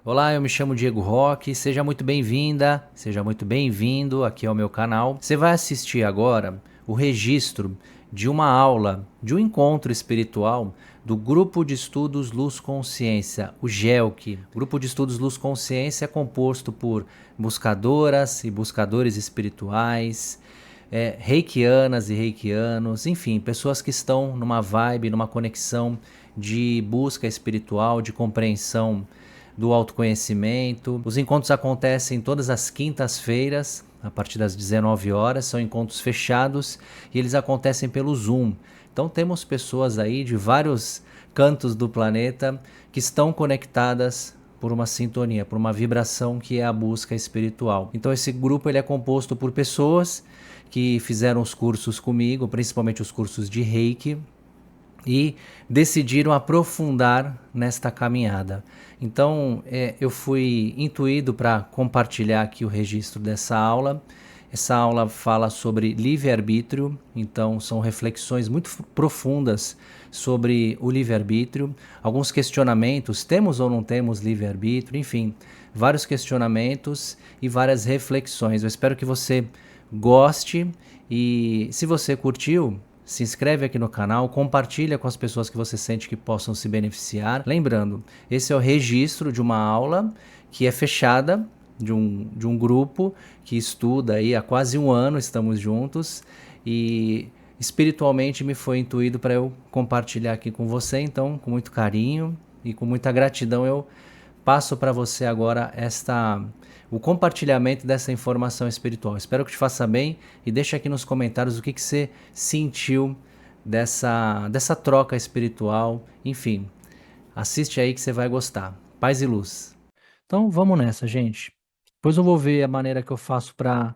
Olá, eu me chamo Diego Roque, seja muito bem-vinda, seja muito bem-vindo aqui ao meu canal. Você vai assistir agora o registro de uma aula, de um encontro espiritual do Grupo de Estudos Luz Consciência, o GELC. O Grupo de Estudos Luz Consciência é composto por buscadoras e buscadores espirituais, reikianas e reikianos, enfim, pessoas que estão numa vibe, numa conexão de busca espiritual, de compreensão do autoconhecimento. Os encontros acontecem todas as quintas-feiras, a partir das 19 horas, são encontros fechados e eles acontecem pelo Zoom. Então temos pessoas aí de vários cantos do planeta que estão conectadas por uma sintonia, por uma vibração que é a busca espiritual. Então esse grupo ele é composto por pessoas que fizeram os cursos comigo, principalmente os cursos de Reiki, e decidiram aprofundar nesta caminhada. Então, eu fui intuído para compartilhar aqui o registro dessa aula. Essa aula fala sobre livre-arbítrio, então são reflexões muito profundas sobre o livre-arbítrio, alguns questionamentos, temos ou não temos livre-arbítrio, enfim, vários questionamentos e várias reflexões. Eu espero que você goste e se você curtiu, se inscreve aqui no canal, compartilha com as pessoas que você sente que possam se beneficiar. Lembrando, esse é o registro de uma aula que é fechada, de um grupo que estuda aí há quase um ano, estamos juntos, e espiritualmente me foi intuído para eu compartilhar aqui com você, então com muito carinho e com muita gratidão eu passo para você agora o compartilhamento dessa informação espiritual. Espero que te faça bem e deixa aqui nos comentários o que você sentiu dessa troca espiritual. Enfim, assiste aí que você vai gostar. Paz e luz. Então vamos nessa, gente. Depois eu vou ver a maneira que eu faço para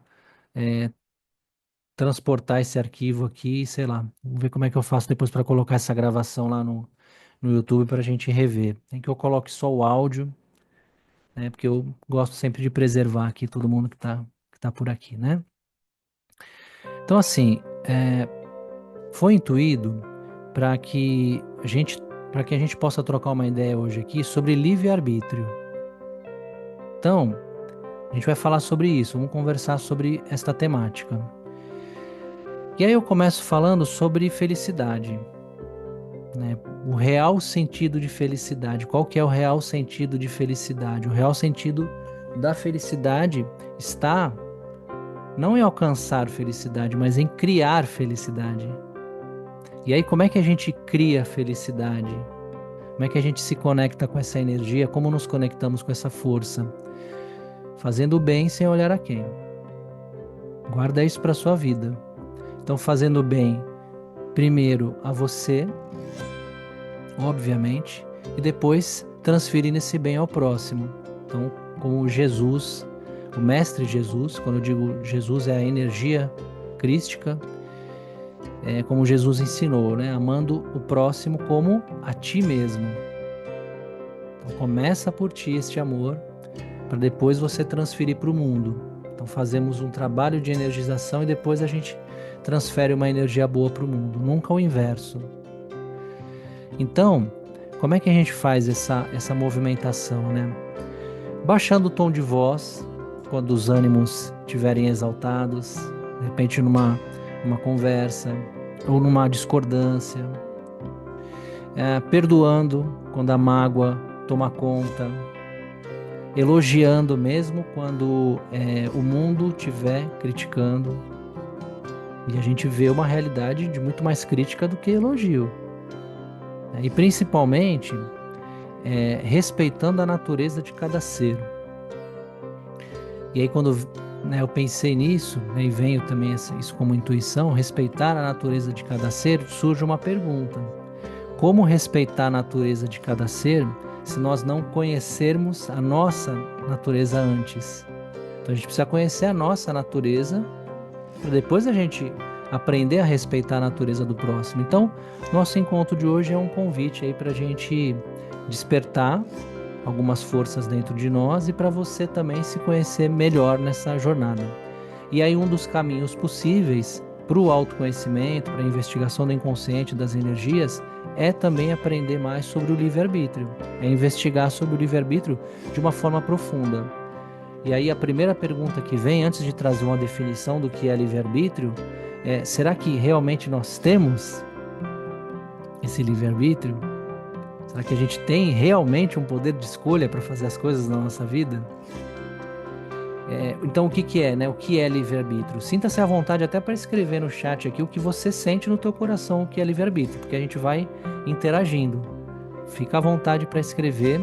transportar esse arquivo aqui, sei lá. Vou ver como é que eu faço depois para colocar essa gravação lá no YouTube para a gente rever. Tem que eu coloque só o áudio, né? Porque eu gosto sempre de preservar aqui todo mundo que tá por aqui, né? Então, assim, foi intuído para que a gente possa trocar uma ideia hoje aqui sobre livre-arbítrio. Então, a gente vai falar sobre isso, vamos conversar sobre esta temática. E aí eu começo falando sobre felicidade, né? O real sentido de felicidade. Qual que é o real sentido de felicidade? O real sentido da felicidade está não em alcançar felicidade, mas em criar felicidade. E aí como é que a gente cria felicidade? Como é que a gente se conecta com essa energia? Como nos conectamos com essa força? Fazendo o bem sem olhar a quem. Guarda isso para sua vida. Então fazendo o bem primeiro a você, obviamente, e depois transferindo esse bem ao próximo. Então, como Jesus, o Mestre Jesus, quando eu digo Jesus é a energia crística, é como Jesus ensinou, né? Amando o próximo como a ti mesmo. Então, começa por ti este amor, para depois você transferir para o mundo. Então, fazemos um trabalho de energização e depois a gente transfere uma energia boa para o mundo, nunca o inverso. Então, como é que a gente faz essa movimentação, né? Baixando o tom de voz, quando os ânimos estiverem exaltados, de repente numa conversa ou numa discordância, perdoando quando a mágoa toma conta, elogiando mesmo quando o mundo estiver criticando, e a gente vê uma realidade de muito mais crítica do que elogio. E principalmente respeitando a natureza de cada ser. E aí quando eu pensei nisso, né, e venho também isso como intuição, respeitar a natureza de cada ser, surge uma pergunta: como respeitar a natureza de cada ser se nós não conhecermos a nossa natureza antes? Então a gente precisa conhecer a nossa natureza para depois a gente aprender a respeitar a natureza do próximo. Então, nosso encontro de hoje é um convite aí para a gente despertar algumas forças dentro de nós e para você também se conhecer melhor nessa jornada. E aí um dos caminhos possíveis para o autoconhecimento, para a investigação do inconsciente, das energias, é também aprender mais sobre o livre-arbítrio, é investigar sobre o livre-arbítrio de uma forma profunda. E aí a primeira pergunta que vem, antes de trazer uma definição do que é livre-arbítrio, é: será que realmente nós temos esse livre-arbítrio? Será que a gente tem realmente um poder de escolha para fazer as coisas na nossa vida? Então o que é, né? O que é livre-arbítrio? Sinta-se à vontade até para escrever no chat aqui o que você sente no teu coração o que é livre-arbítrio, porque a gente vai interagindo. Fica à vontade para escrever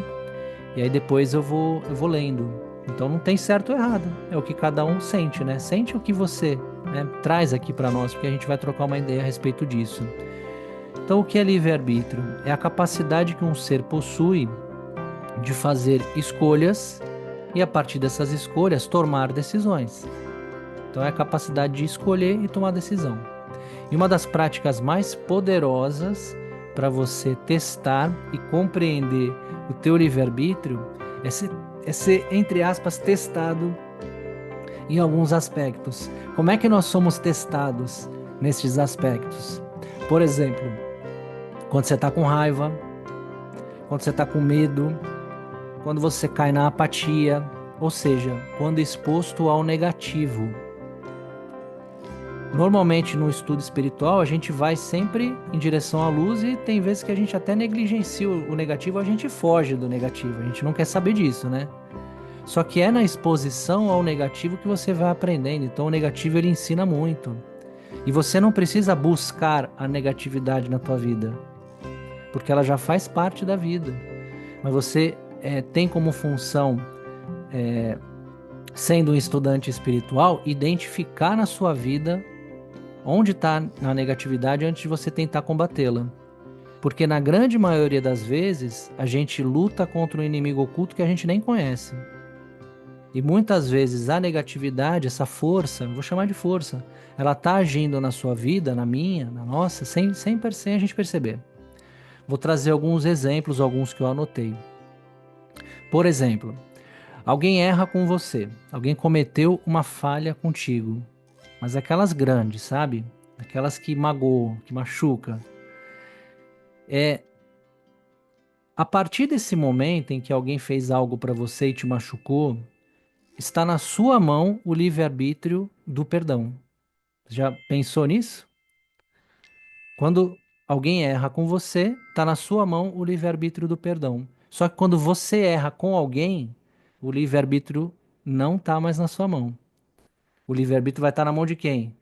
e aí depois eu vou lendo. Então não tem certo ou errado, é o que cada um sente, né? Sente o que você, né, traz aqui para nós, porque a gente vai trocar uma ideia a respeito disso. Então o que é livre-arbítrio? É a capacidade que um ser possui de fazer escolhas e a partir dessas escolhas tomar decisões. Então é a capacidade de escolher e tomar decisão. E uma das práticas mais poderosas para você testar e compreender o teu livre-arbítrio é ser, entre aspas, testado em alguns aspectos. Como é que nós somos testados nesses aspectos? Por exemplo, quando você está com raiva, quando você está com medo, quando você cai na apatia, ou seja, quando exposto ao negativo. Normalmente no estudo espiritual a gente vai sempre em direção à luz e tem vezes que a gente até negligencia o negativo, a gente foge do negativo, a gente não quer saber disso, né? Só que é na exposição ao negativo que você vai aprendendo, então o negativo ele ensina muito. E você não precisa buscar a negatividade na tua vida, porque ela já faz parte da vida. Mas você tem como função, sendo um estudante espiritual, identificar na sua vida onde está a negatividade antes de você tentar combatê-la. Porque na grande maioria das vezes, a gente luta contra um inimigo oculto que a gente nem conhece. E muitas vezes a negatividade, essa força, vou chamar de força, ela está agindo na sua vida, na minha, na nossa, sem a gente perceber. Vou trazer alguns exemplos, alguns que eu anotei. Por exemplo, alguém erra com você, alguém cometeu uma falha contigo, mas aquelas grandes, sabe? Aquelas que magoam, que machucam. A partir desse momento em que alguém fez algo para você e te machucou, está na sua mão o livre-arbítrio do perdão. Já pensou nisso? Quando alguém erra com você, está na sua mão o livre-arbítrio do perdão. Só que quando você erra com alguém, o livre-arbítrio não está mais na sua mão. O livre-arbítrio vai estar na mão de quem?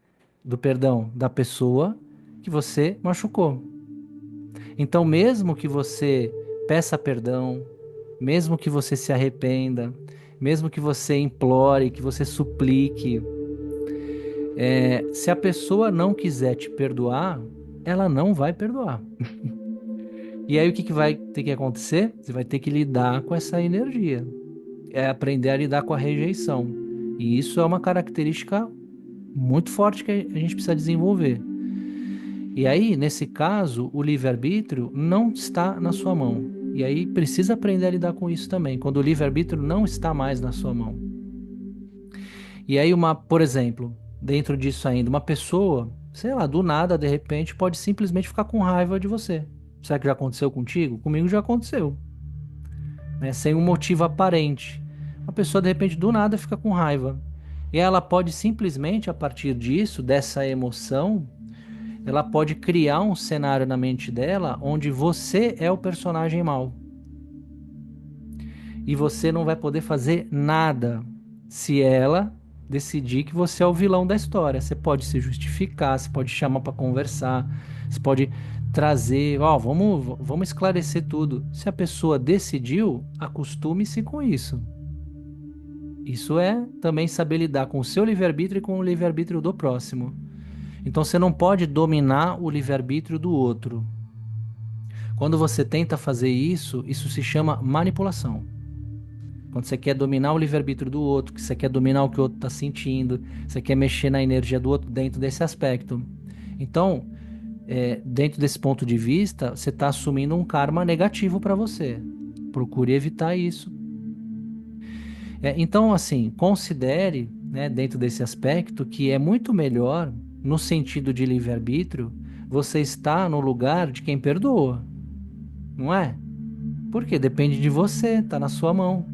Do perdão da pessoa que você machucou. Então, mesmo que você peça perdão, mesmo que você se arrependa, mesmo que você implore, que você suplique, se a pessoa não quiser te perdoar, ela não vai perdoar. E aí o que vai ter que acontecer? Você vai ter que lidar com essa energia. É aprender a lidar com a rejeição. E isso é uma característica muito forte que a gente precisa desenvolver. E aí, nesse caso, o livre-arbítrio não está na sua mão. E aí precisa aprender a lidar com isso também, quando o livre-arbítrio não está mais na sua mão. E aí, por exemplo, dentro disso ainda, uma pessoa, sei lá, do nada, de repente, pode simplesmente ficar com raiva de você. Será que já aconteceu contigo? Comigo já aconteceu. Né? Sem um motivo aparente. Uma pessoa, de repente, do nada fica com raiva. E ela pode simplesmente, a partir disso, dessa emoção, ela pode criar um cenário na mente dela onde você é o personagem mau. E você não vai poder fazer nada se ela decidir que você é o vilão da história. Você pode se justificar, você pode chamar para conversar, você pode trazer, vamos esclarecer tudo. Se a pessoa decidiu, acostume-se com isso. Isso é também saber lidar com o seu livre-arbítrio e com o livre-arbítrio do próximo. Então você não pode dominar o livre-arbítrio do outro. Quando você tenta fazer isso, isso se chama manipulação. Quando você quer dominar o livre-arbítrio do outro, que você quer dominar o que o outro está sentindo, você quer mexer na energia do outro dentro desse aspecto. Então, dentro desse ponto de vista, você está assumindo um karma negativo para você. Procure evitar isso. Então, assim, considere, né, dentro desse aspecto, que é muito melhor, no sentido de livre-arbítrio, você está no lugar de quem perdoa, não é? Porque depende de você, tá na sua mão.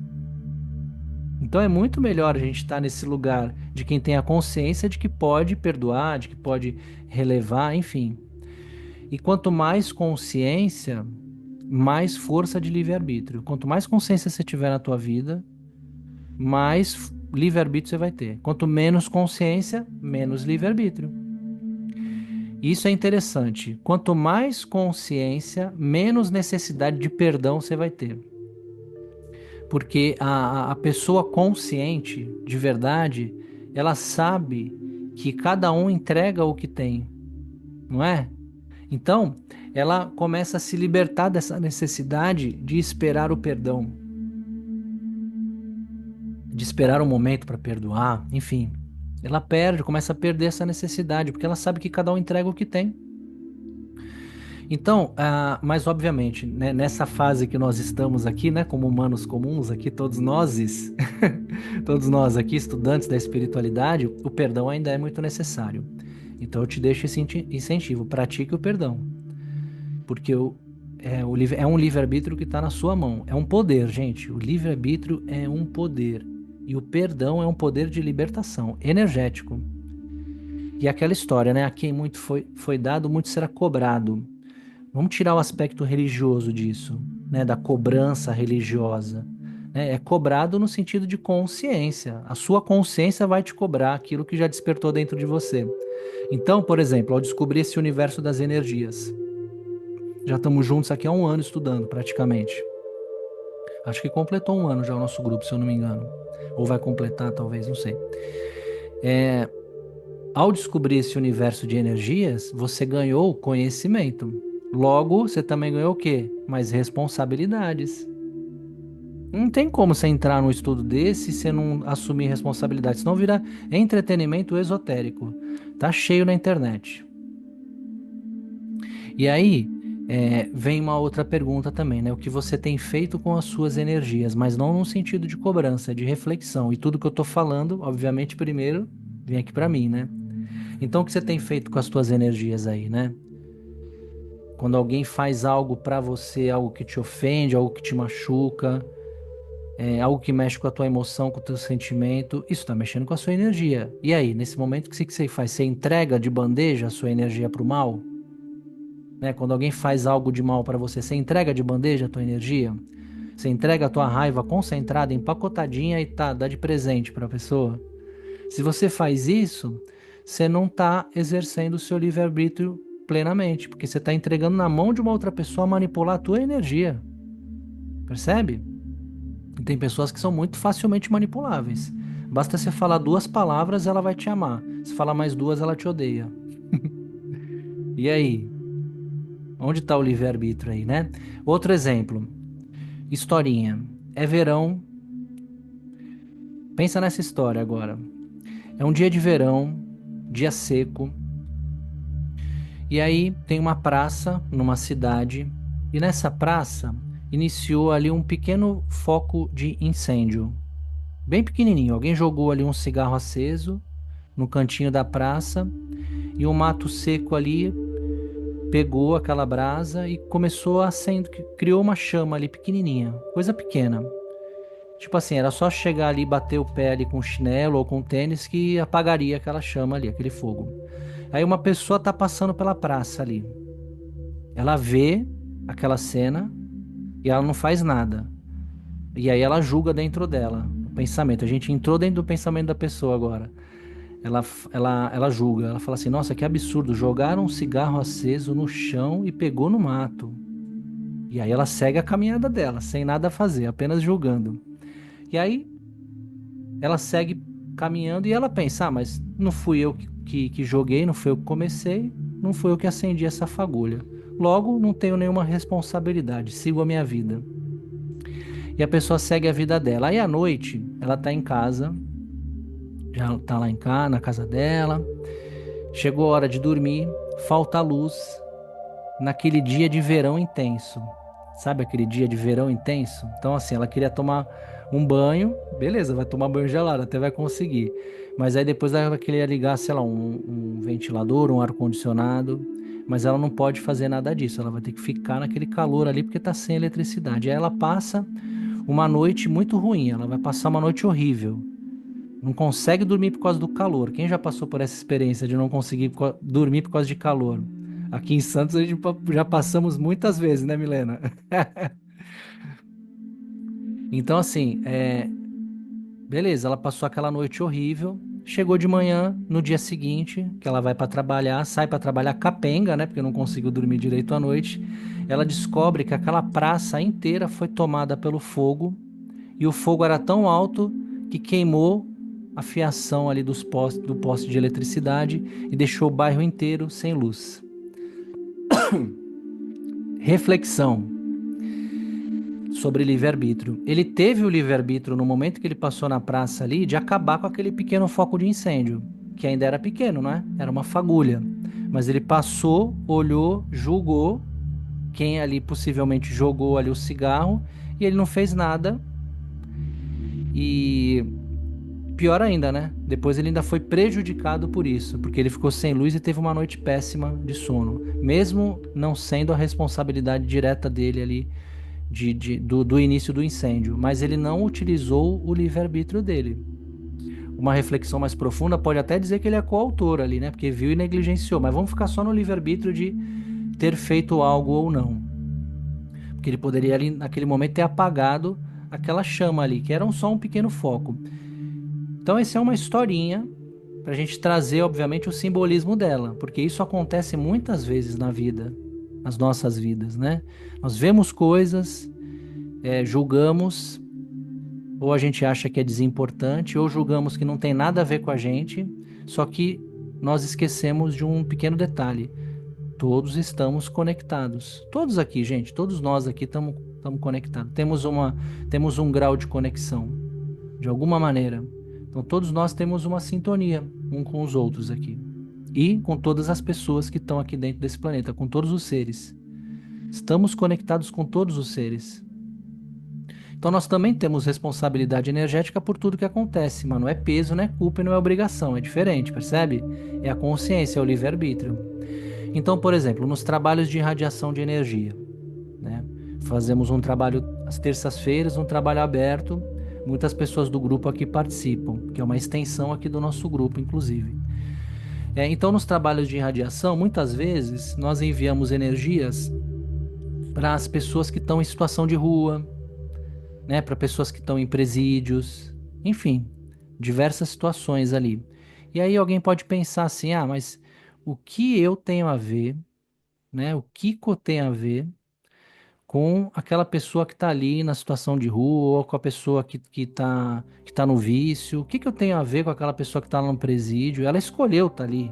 Então é muito melhor a gente estar nesse lugar de quem tem a consciência de que pode perdoar, de que pode relevar, enfim. E quanto mais consciência, mais força de livre-arbítrio. Quanto mais consciência você tiver na tua vida, mais livre-arbítrio você vai ter. Quanto menos consciência, menos livre-arbítrio. Isso é interessante. Quanto mais consciência, menos necessidade de perdão você vai ter. Porque a pessoa consciente, de verdade, ela sabe que cada um entrega o que tem, não é? Então, ela começa a se libertar dessa necessidade de esperar o perdão, de esperar um momento para perdoar, enfim. Ela começa a perder essa necessidade, porque ela sabe que cada um entrega o que tem. Então, mas obviamente, né, nessa fase que nós estamos aqui, né, como humanos comuns aqui, todos nós, todos nós aqui, estudantes da espiritualidade, o perdão ainda é muito necessário. Então eu te deixo esse incentivo, pratique o perdão, porque é um livre-arbítrio que está na sua mão, é um poder, gente, o livre-arbítrio é um poder, e o perdão é um poder de libertação, energético. E aquela história, né, a quem muito foi dado, muito será cobrado. Vamos tirar o aspecto religioso disso, né, da cobrança religiosa. Né? É cobrado no sentido de consciência. A sua consciência vai te cobrar aquilo que já despertou dentro de você. Então, por exemplo, ao descobrir esse universo das energias, já estamos juntos aqui há um ano estudando, praticamente. Acho que completou um ano já o nosso grupo, se eu não me engano. Ou vai completar, talvez, não sei. Ao descobrir esse universo de energias, você ganhou conhecimento. Logo, você também ganhou o quê? Mais responsabilidades. Não tem como você entrar num estudo desse e você não assumir responsabilidade, senão vira entretenimento esotérico. Tá cheio na internet. E aí, vem uma outra pergunta também, né? O que você tem feito com as suas energias, mas não no sentido de cobrança, de reflexão. E tudo que eu tô falando, obviamente, primeiro vem aqui para mim, né? Então, o que você tem feito com as suas energias aí, né? Quando alguém faz algo para você, algo que te ofende, algo que te machuca, algo que mexe com a tua emoção, com o teu sentimento, isso está mexendo com a sua energia. E aí, nesse momento, o que você faz? Você entrega de bandeja a sua energia para o mal? Né? Quando alguém faz algo de mal para você, você entrega de bandeja a tua energia? Você entrega a tua raiva concentrada, empacotadinha e dá de presente para a pessoa? Se você faz isso, você não está exercendo o seu livre-arbítrio plenamente, porque você está entregando na mão de uma outra pessoa manipular a tua energia. Percebe? E tem pessoas que são muito facilmente manipuláveis. Basta você falar 2 palavras, ela vai te amar. Se falar mais 2, ela te odeia. E aí? Onde está o livre-arbítrio aí, né? Outro exemplo. Historinha. É verão. Pensa nessa história agora. É um dia de verão, dia seco. E aí tem uma praça numa cidade. E nessa praça iniciou ali um pequeno foco de incêndio. Bem pequenininho. Alguém jogou ali um cigarro aceso no cantinho da praça e um mato seco ali pegou aquela brasa e começou a acender, criou uma chama ali pequenininha, coisa pequena. Tipo assim, era só chegar ali, bater o pé ali com chinelo ou com tênis que apagaria aquela chama ali, aquele fogo. Aí uma pessoa tá passando pela praça ali. Ela vê aquela cena e ela não faz nada. E aí ela julga dentro dela, o pensamento. A gente entrou dentro do pensamento da pessoa agora. Ela julga, ela fala assim: nossa, que absurdo, jogaram um cigarro aceso no chão e pegou no mato. E aí ela segue a caminhada dela, sem nada a fazer, apenas julgando. E aí ela segue caminhando e ela pensa: ah, mas não fui eu que joguei, não fui eu que comecei, não fui eu que acendi essa fagulha. Logo, não tenho nenhuma responsabilidade, sigo a minha vida. E a pessoa segue a vida dela. Aí à noite, ela tá em casa, já tá lá em casa, na casa dela. Chegou a hora de dormir, falta luz naquele dia de verão intenso. Sabe aquele dia de verão intenso? Então assim, ela queria tomar um banho, beleza, vai tomar banho gelado, até vai conseguir. Mas aí depois ela queria ligar, sei lá, um ventilador, um ar-condicionado. mas ela não pode fazer nada disso, ela vai ter que ficar naquele calor ali porque está sem eletricidade. Aí ela passa uma noite muito ruim, ela vai passar uma noite horrível. Não consegue dormir por causa do calor. Quem já passou por essa experiência de não conseguir dormir por causa de calor? Aqui em Santos a gente já passamos muitas vezes, né, Milena? Então, assim, beleza, ela passou aquela noite horrível. Chegou de manhã, no dia seguinte, que ela vai para trabalhar, sai para trabalhar capenga, né? Porque não conseguiu dormir direito à noite. Ela descobre que aquela praça inteira foi tomada pelo fogo e o fogo era tão alto que queimou a fiação ali do poste de eletricidade e deixou o bairro inteiro sem luz. Reflexão sobre livre-arbítrio. Ele teve o livre-arbítrio no momento que ele passou na praça ali de acabar com aquele pequeno foco de incêndio, que ainda era pequeno, né? Era uma fagulha. Mas ele passou, olhou, julgou quem ali possivelmente jogou ali o cigarro e ele não fez nada. E pior ainda, né? Depois ele ainda foi prejudicado por isso, porque ele ficou sem luz e teve uma noite péssima de sono, mesmo não sendo a responsabilidade direta dele ali do início do incêndio, mas ele não utilizou o livre-arbítrio dele. Uma reflexão mais profunda pode até dizer que ele é coautor ali, né? Porque viu e negligenciou, mas vamos ficar só no livre-arbítrio de ter feito algo ou não. Porque ele poderia ali naquele momento ter apagado aquela chama ali, que era só um pequeno foco. Então essa é uma historinha para a gente trazer, obviamente, o simbolismo dela, porque isso acontece muitas vezes na vida, nas nossas vidas, né? Nós vemos coisas, julgamos, ou a gente acha que é desimportante, ou julgamos que não tem nada a ver com a gente, só que nós esquecemos de um pequeno detalhe. Todos estamos conectados. Todos aqui, gente, todos nós aqui estamos conectados. Temos um grau de conexão, de alguma maneira. Então todos nós temos uma sintonia um com os outros aqui. E com todas as pessoas que estão aqui dentro desse planeta, com todos os seres. Estamos conectados com todos os seres. Então nós também temos responsabilidade energética por tudo que acontece, mas não é peso, não é culpa e não é obrigação, é diferente, percebe? É a consciência, é o livre-arbítrio. Então, por exemplo, nos trabalhos de irradiação de energia, né? Fazemos um trabalho às terças-feiras, um trabalho aberto, muitas pessoas do grupo aqui participam, que é uma extensão aqui do nosso grupo, inclusive. Então, nos trabalhos de irradiação, muitas vezes nós enviamos energias para as pessoas que estão em situação de rua, né, para pessoas que estão em presídios, enfim, diversas situações ali. E aí alguém pode pensar assim, mas o que eu tenho a ver, né, o Kiko tem a ver com aquela pessoa que está ali na situação de rua, ou com a pessoa que tá no vício, o que eu tenho a ver com aquela pessoa que está lá no presídio? Ela escolheu estar ali,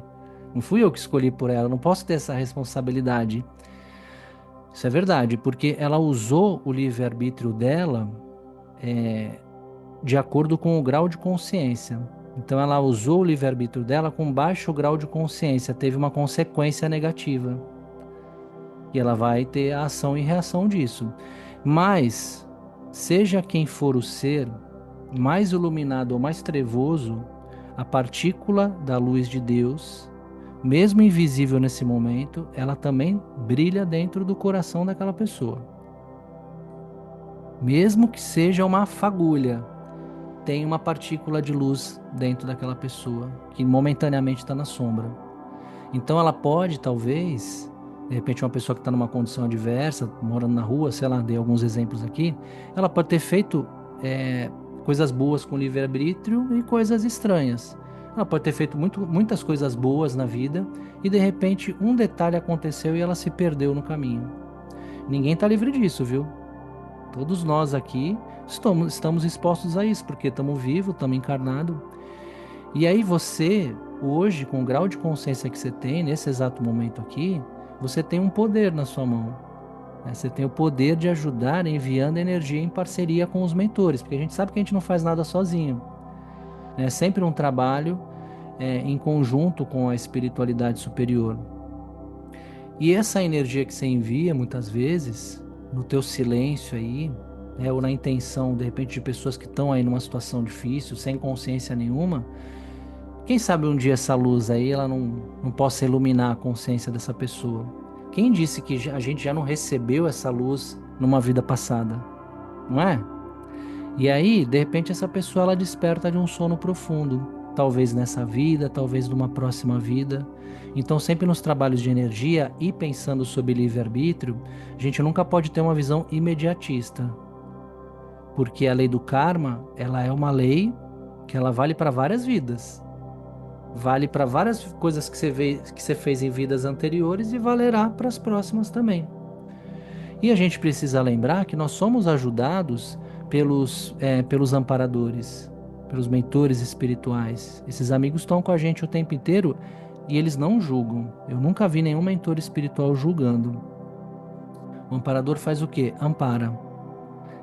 não fui eu que escolhi por ela, não posso ter essa responsabilidade. Isso é verdade, porque ela usou o livre-arbítrio dela de acordo com o grau de consciência. Então ela usou o livre-arbítrio dela com baixo grau de consciência, teve uma consequência negativa. E ela vai ter a ação e reação disso. Mas, seja quem for o ser, mais iluminado ou mais trevoso, a partícula da luz de Deus, mesmo invisível nesse momento, ela também brilha dentro do coração daquela pessoa. Mesmo que seja uma fagulha, tem uma partícula de luz dentro daquela pessoa, que momentaneamente está na sombra. Então ela pode, talvez, de repente uma pessoa que está numa condição adversa, morando na rua, sei lá, dei alguns exemplos aqui, ela pode ter feito coisas boas com livre-arbítrio e coisas estranhas. Ela pode ter feito muitas coisas boas na vida e de repente um detalhe aconteceu e ela se perdeu no caminho. Ninguém está livre disso, viu? Todos nós aqui estamos expostos a isso, porque estamos vivos, estamos encarnados. E aí você, hoje, com o grau de consciência que você tem, nesse exato momento aqui, você tem um poder na sua mão. Né? Você tem o poder de ajudar enviando energia em parceria com os mentores, porque a gente sabe que a gente não faz nada sozinho. É sempre um trabalho em conjunto com a espiritualidade superior. E essa energia que você envia, muitas vezes, no teu silêncio aí, ou na intenção, de repente, de pessoas que estão aí numa situação difícil, sem consciência nenhuma, Quem sabe um dia essa luz aí, ela não possa iluminar a consciência dessa pessoa. Quem disse que a gente já não recebeu essa luz numa vida passada? Não é? E aí, de repente, essa pessoa ela desperta de um sono profundo. Talvez nessa vida, talvez numa próxima vida. Então, sempre nos trabalhos de energia e pensando sobre livre-arbítrio, a gente nunca pode ter uma visão imediatista. Porque a lei do karma, ela é uma lei que ela vale para várias vidas. Vale para várias coisas que você fez em vidas anteriores e valerá para as próximas também. E a gente precisa lembrar que nós somos ajudados pelos amparadores, pelos mentores espirituais. Esses amigos estão com a gente o tempo inteiro e eles não julgam. Eu nunca vi nenhum mentor espiritual julgando. O amparador faz o quê? Ampara.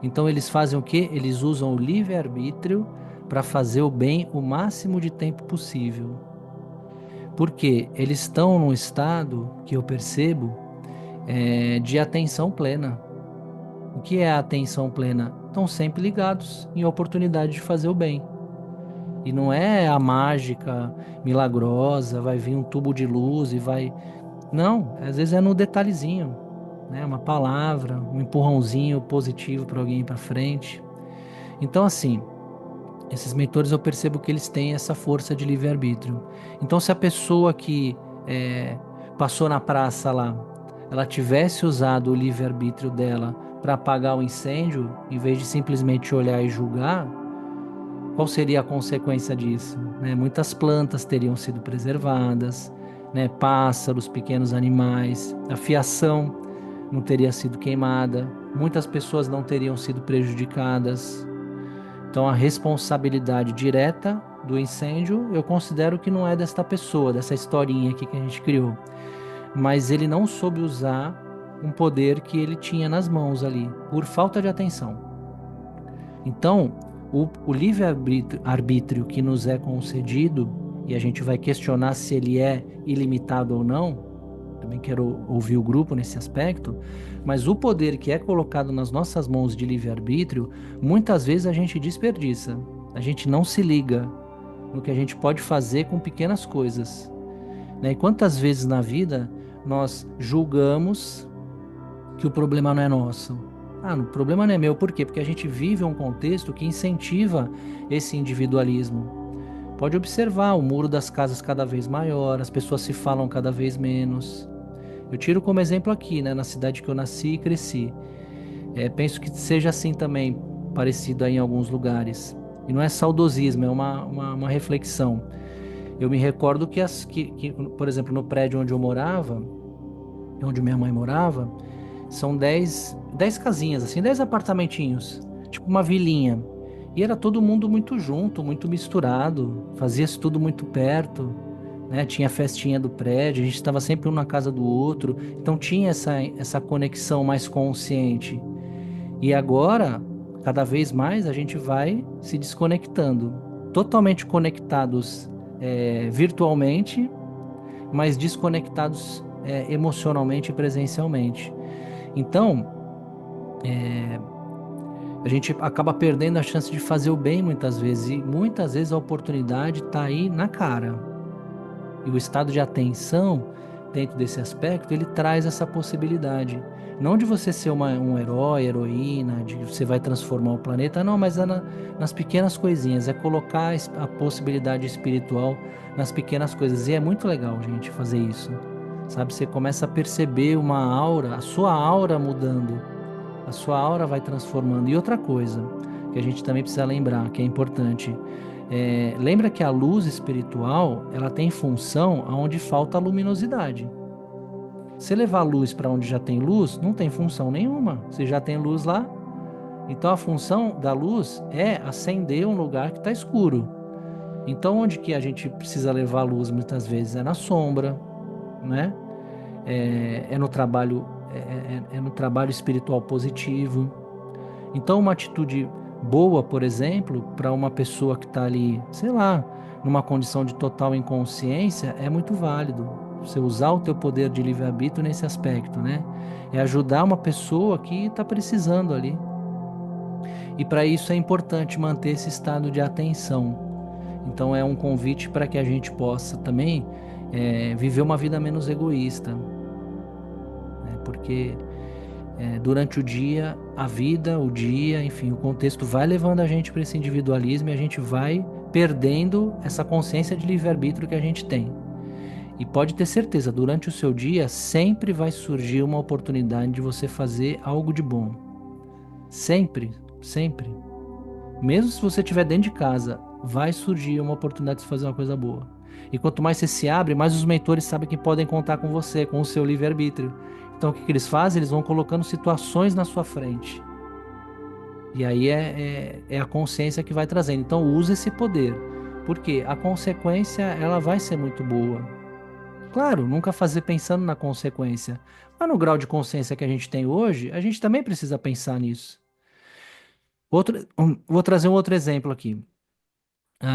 Então eles fazem o quê? Eles usam o livre-arbítrio para fazer o bem o máximo de tempo possível. Porque eles estão num estado que eu percebo de atenção plena. O que é a atenção plena? Estão sempre ligados em oportunidade de fazer o bem. E não é a mágica milagrosa, vai vir um tubo de luz e vai... Não, às vezes é no detalhezinho, né? Uma palavra, um empurrãozinho positivo para alguém ir para frente. Então, assim, esses mentores eu percebo que eles têm essa força de livre-arbítrio. Então, se a pessoa que passou na praça lá, ela tivesse usado o livre-arbítrio dela para apagar o incêndio, em vez de simplesmente olhar e julgar, qual seria a consequência disso? Né? Muitas plantas teriam sido preservadas, né? Pássaros, pequenos animais, a fiação não teria sido queimada, muitas pessoas não teriam sido prejudicadas. Então a responsabilidade direta do incêndio, eu considero que não é desta pessoa, dessa historinha aqui que a gente criou. Mas ele não soube usar um poder que ele tinha nas mãos ali, por falta de atenção. Então, o livre-arbítrio que nos é concedido, e a gente vai questionar se ele é ilimitado ou não, também quero ouvir o grupo nesse aspecto, mas o poder que é colocado nas nossas mãos de livre-arbítrio, muitas vezes a gente desperdiça, a gente não se liga no que a gente pode fazer com pequenas coisas. Né? E quantas vezes na vida nós julgamos que o problema não é nosso? O problema não é meu, por quê? Porque a gente vive um contexto que incentiva esse individualismo. Pode observar o muro das casas cada vez maior, as pessoas se falam cada vez menos. Eu tiro como exemplo aqui, né, na cidade que eu nasci e cresci. Penso que seja assim também, parecido aí em alguns lugares. E não é saudosismo, é uma reflexão. Eu me recordo que, por exemplo, no prédio onde eu morava, onde minha mãe morava, são 10 casinhas, assim, 10 apartamentinhos, tipo uma vilinha. E era todo mundo muito junto, muito misturado, fazia-se tudo muito perto, né? Tinha a festinha do prédio, a gente estava sempre um na casa do outro, então tinha essa conexão mais consciente. E agora, cada vez mais, a gente vai se desconectando, totalmente conectados virtualmente, mas desconectados emocionalmente e presencialmente. Então, a gente acaba perdendo a chance de fazer o bem muitas vezes, e muitas vezes a oportunidade está aí na cara. E o estado de atenção, dentro desse aspecto, ele traz essa possibilidade. Não de você ser um herói, heroína, de que você vai transformar o planeta, não, mas é nas pequenas coisinhas, é colocar a possibilidade espiritual nas pequenas coisas. E é muito legal, gente, fazer isso. Sabe, você começa a perceber uma aura, a sua aura mudando, a sua aura vai transformando. E outra coisa que a gente também precisa lembrar, que é importante, lembra que a luz espiritual, ela tem função onde falta a luminosidade. Se levar a luz para onde já tem luz, não tem função nenhuma. Se já tem luz lá, então a função da luz é acender um lugar que está escuro. Então onde que a gente precisa levar a luz muitas vezes? É na sombra, né? No trabalho, no trabalho espiritual positivo. Então uma atitude boa, por exemplo, para uma pessoa que está ali, sei lá, numa condição de total inconsciência, é muito válido. Você usar o teu poder de livre-arbítrio nesse aspecto, né? É ajudar uma pessoa que está precisando ali. E para isso é importante manter esse estado de atenção. Então é um convite para que a gente possa também viver uma vida menos egoísta, né? Porque durante o dia, a vida, o dia, enfim, o contexto vai levando a gente para esse individualismo e a gente vai perdendo essa consciência de livre-arbítrio que a gente tem. E pode ter certeza, durante o seu dia sempre vai surgir uma oportunidade de você fazer algo de bom. Sempre, sempre. Mesmo se você estiver dentro de casa, vai surgir uma oportunidade de fazer uma coisa boa. E quanto mais você se abre, mais os mentores sabem que podem contar com você, com o seu livre-arbítrio. Então o que eles fazem? Eles vão colocando situações na sua frente. E aí é a consciência que vai trazendo. Então use esse poder. Porque a consequência ela vai ser muito boa. Claro, nunca fazer pensando na consequência. Mas no grau de consciência que a gente tem hoje, a gente também precisa pensar nisso. Vou trazer um outro exemplo aqui,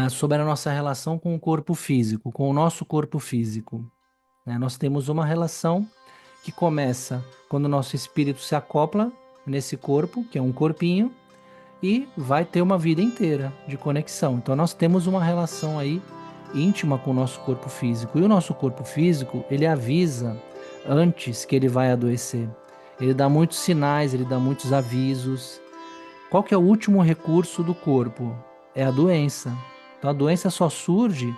sobre a nossa relação com o corpo físico, com o nosso corpo físico, né? Nós temos uma relação que começa quando o nosso espírito se acopla nesse corpo, que é um corpinho, e vai ter uma vida inteira de conexão. Então nós temos uma relação aí íntima com o nosso corpo físico. E o nosso corpo físico, ele avisa antes que ele vai adoecer. Ele dá muitos sinais, ele dá muitos avisos. Qual que é o último recurso do corpo? É a doença. Então a doença só surge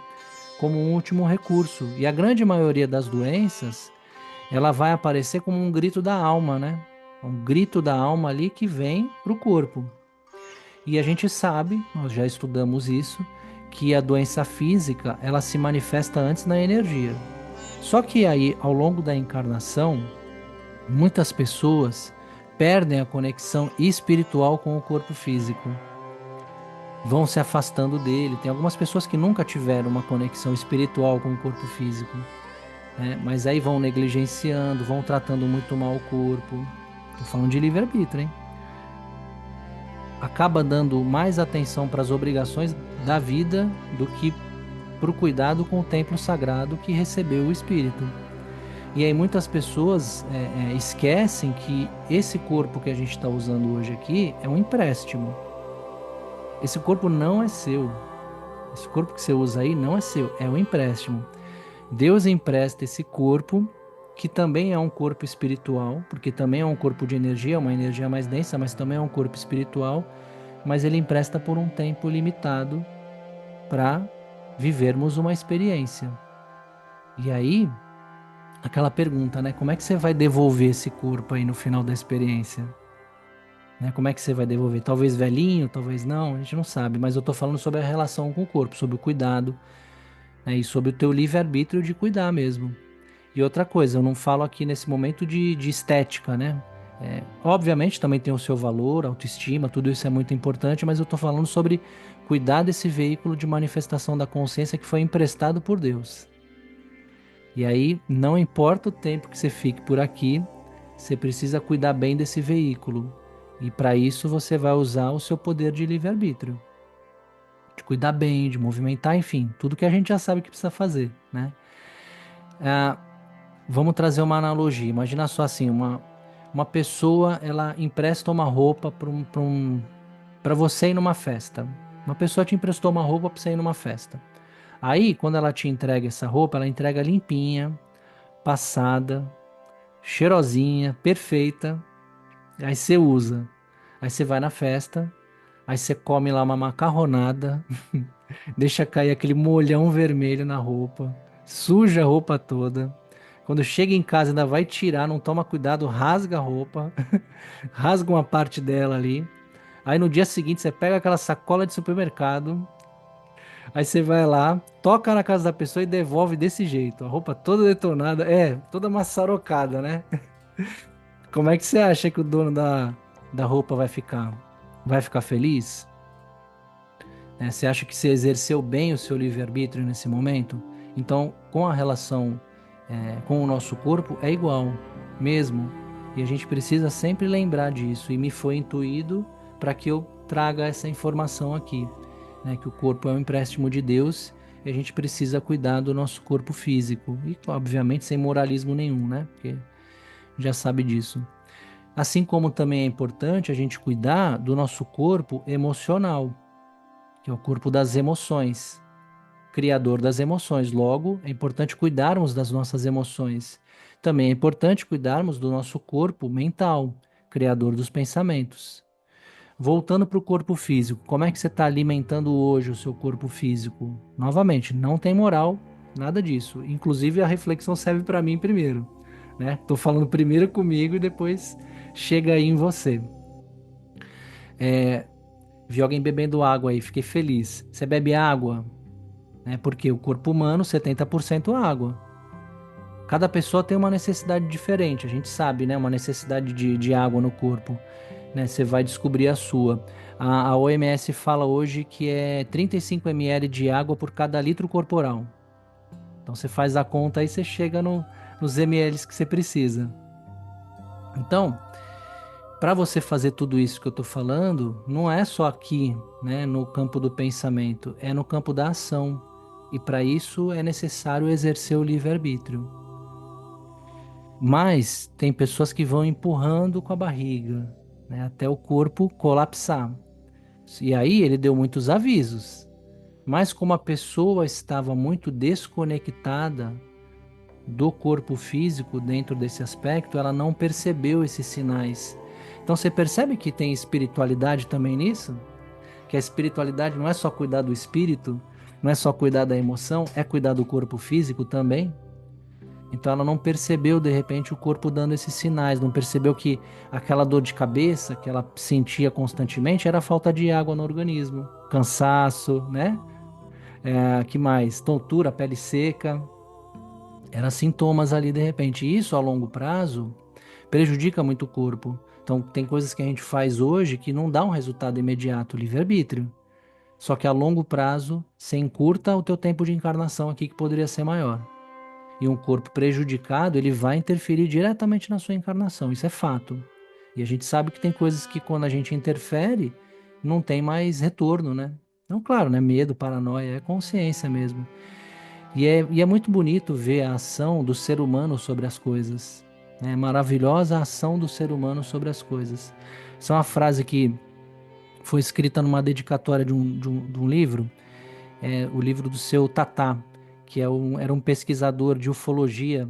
como um último recurso. E a grande maioria das doenças, ela vai aparecer como um grito da alma, né? Um grito da alma ali que vem para o corpo. E a gente sabe, nós já estudamos isso, que a doença física, ela se manifesta antes na energia. Só que aí, ao longo da encarnação, muitas pessoas perdem a conexão espiritual com o corpo físico. Vão se afastando dele. Tem algumas pessoas que nunca tiveram uma conexão espiritual com o corpo físico, né? Mas aí vão negligenciando, vão tratando muito mal o corpo. Tô falando de livre-arbítrio, hein? Acaba dando mais atenção para as obrigações da vida do que para o cuidado com o templo sagrado que recebeu o espírito. E aí muitas pessoas esquecem que esse corpo que a gente está usando hoje aqui é um empréstimo. Esse corpo não é seu. Esse corpo que você usa aí não é seu, é um empréstimo. Deus empresta esse corpo, que também é um corpo espiritual, porque também é um corpo de energia, uma energia mais densa, mas também é um corpo espiritual, mas ele empresta por um tempo limitado para vivermos uma experiência. E aí, aquela pergunta, né? Como é que você vai devolver esse corpo aí no final da experiência? Né? Como é que você vai devolver? Talvez velhinho, talvez não, a gente não sabe, mas eu tô falando sobre a relação com o corpo, sobre o cuidado, né? E sobre o teu livre-arbítrio de cuidar mesmo. E outra coisa, eu não falo aqui nesse momento de estética, né? Obviamente também tem o seu valor, autoestima, tudo isso é muito importante, mas eu tô falando sobre cuidar desse veículo de manifestação da consciência que foi emprestado por Deus. E aí, não importa o tempo que você fique por aqui, você precisa cuidar bem desse veículo. E para isso você vai usar o seu poder de livre-arbítrio. De cuidar bem, de movimentar, enfim, tudo que a gente já sabe que precisa fazer, né? Vamos trazer uma analogia. Imagina só assim, uma pessoa, ela empresta uma roupa para você ir numa festa. Uma pessoa te emprestou uma roupa para você ir numa festa. Aí, quando ela te entrega essa roupa, ela entrega limpinha, passada, cheirosinha, perfeita. Aí você usa. Aí você vai na festa, aí você come lá uma macarronada, deixa cair aquele molhão vermelho na roupa, suja a roupa toda. Quando chega em casa ainda vai tirar, não toma cuidado, rasga a roupa, rasga uma parte dela ali. Aí no dia seguinte você pega aquela sacola de supermercado, aí você vai lá, toca na casa da pessoa e devolve desse jeito. A roupa toda detonada, toda maçarocada, né? Como é que você acha que o dono da roupa vai ficar? Vai ficar feliz? Você acha que você exerceu bem o seu livre-arbítrio nesse momento? Então, com a relação com o nosso corpo, é igual, mesmo. E a gente precisa sempre lembrar disso. E me foi intuído para que eu traga essa informação aqui, né? Que o corpo é um empréstimo de Deus e a gente precisa cuidar do nosso corpo físico. E, obviamente, sem moralismo nenhum, né? Porque já sabe disso. Assim como também é importante a gente cuidar do nosso corpo emocional, que é o corpo das emoções. criador das emoções. Logo, é importante cuidarmos das nossas emoções. Também é importante cuidarmos do nosso corpo mental, criador dos pensamentos. Voltando para o corpo físico, como é que você está alimentando hoje o seu corpo físico? Novamente, não tem moral, nada disso. Inclusive, a reflexão serve para mim primeiro, né? Tô falando primeiro comigo e depois chega aí em você. Vi alguém bebendo água aí, fiquei feliz. Você bebe água, né? Porque o corpo humano, 70% água. Cada pessoa tem uma necessidade diferente, a gente sabe, né? Uma necessidade de água no corpo, né? Você vai descobrir a sua. A OMS fala hoje que é 35 ml de água por cada litro corporal. Então você faz a conta aí, você chega nos ml que você precisa. Então, para você fazer tudo isso que eu estou falando, não é só aqui, né, no campo do pensamento, é no campo da ação. E para isso é necessário exercer o livre-arbítrio. Mas tem pessoas que vão empurrando com a barriga, né, até o corpo colapsar. E aí ele deu muitos avisos. Mas como a pessoa estava muito desconectada do corpo físico dentro desse aspecto, ela não percebeu esses sinais. Então você percebe que tem espiritualidade também nisso? Que a espiritualidade não é só cuidar do espírito, não é só cuidar da emoção, é cuidar do corpo físico também. Então ela não percebeu de repente o corpo dando esses sinais, não percebeu que aquela dor de cabeça que ela sentia constantemente era falta de água no organismo, cansaço, né? Que mais? Tontura, pele seca, eram sintomas ali de repente. E isso a longo prazo prejudica muito o corpo. Então tem coisas que a gente faz hoje que não dá um resultado imediato, livre-arbítrio. Só que a longo prazo, você encurta o teu tempo de encarnação aqui que poderia ser maior. E um corpo prejudicado, ele vai interferir diretamente na sua encarnação, isso é fato. E a gente sabe que tem coisas que quando a gente interfere, não tem mais retorno, né? Então, claro, né? Medo, paranoia, é consciência mesmo. E é muito bonito ver a ação do ser humano sobre as coisas. Né? É maravilhosa a ação do ser humano sobre as coisas. Essa é uma frase que foi escrita numa dedicatória de um livro, o livro do seu Tatá, que era um pesquisador de ufologia.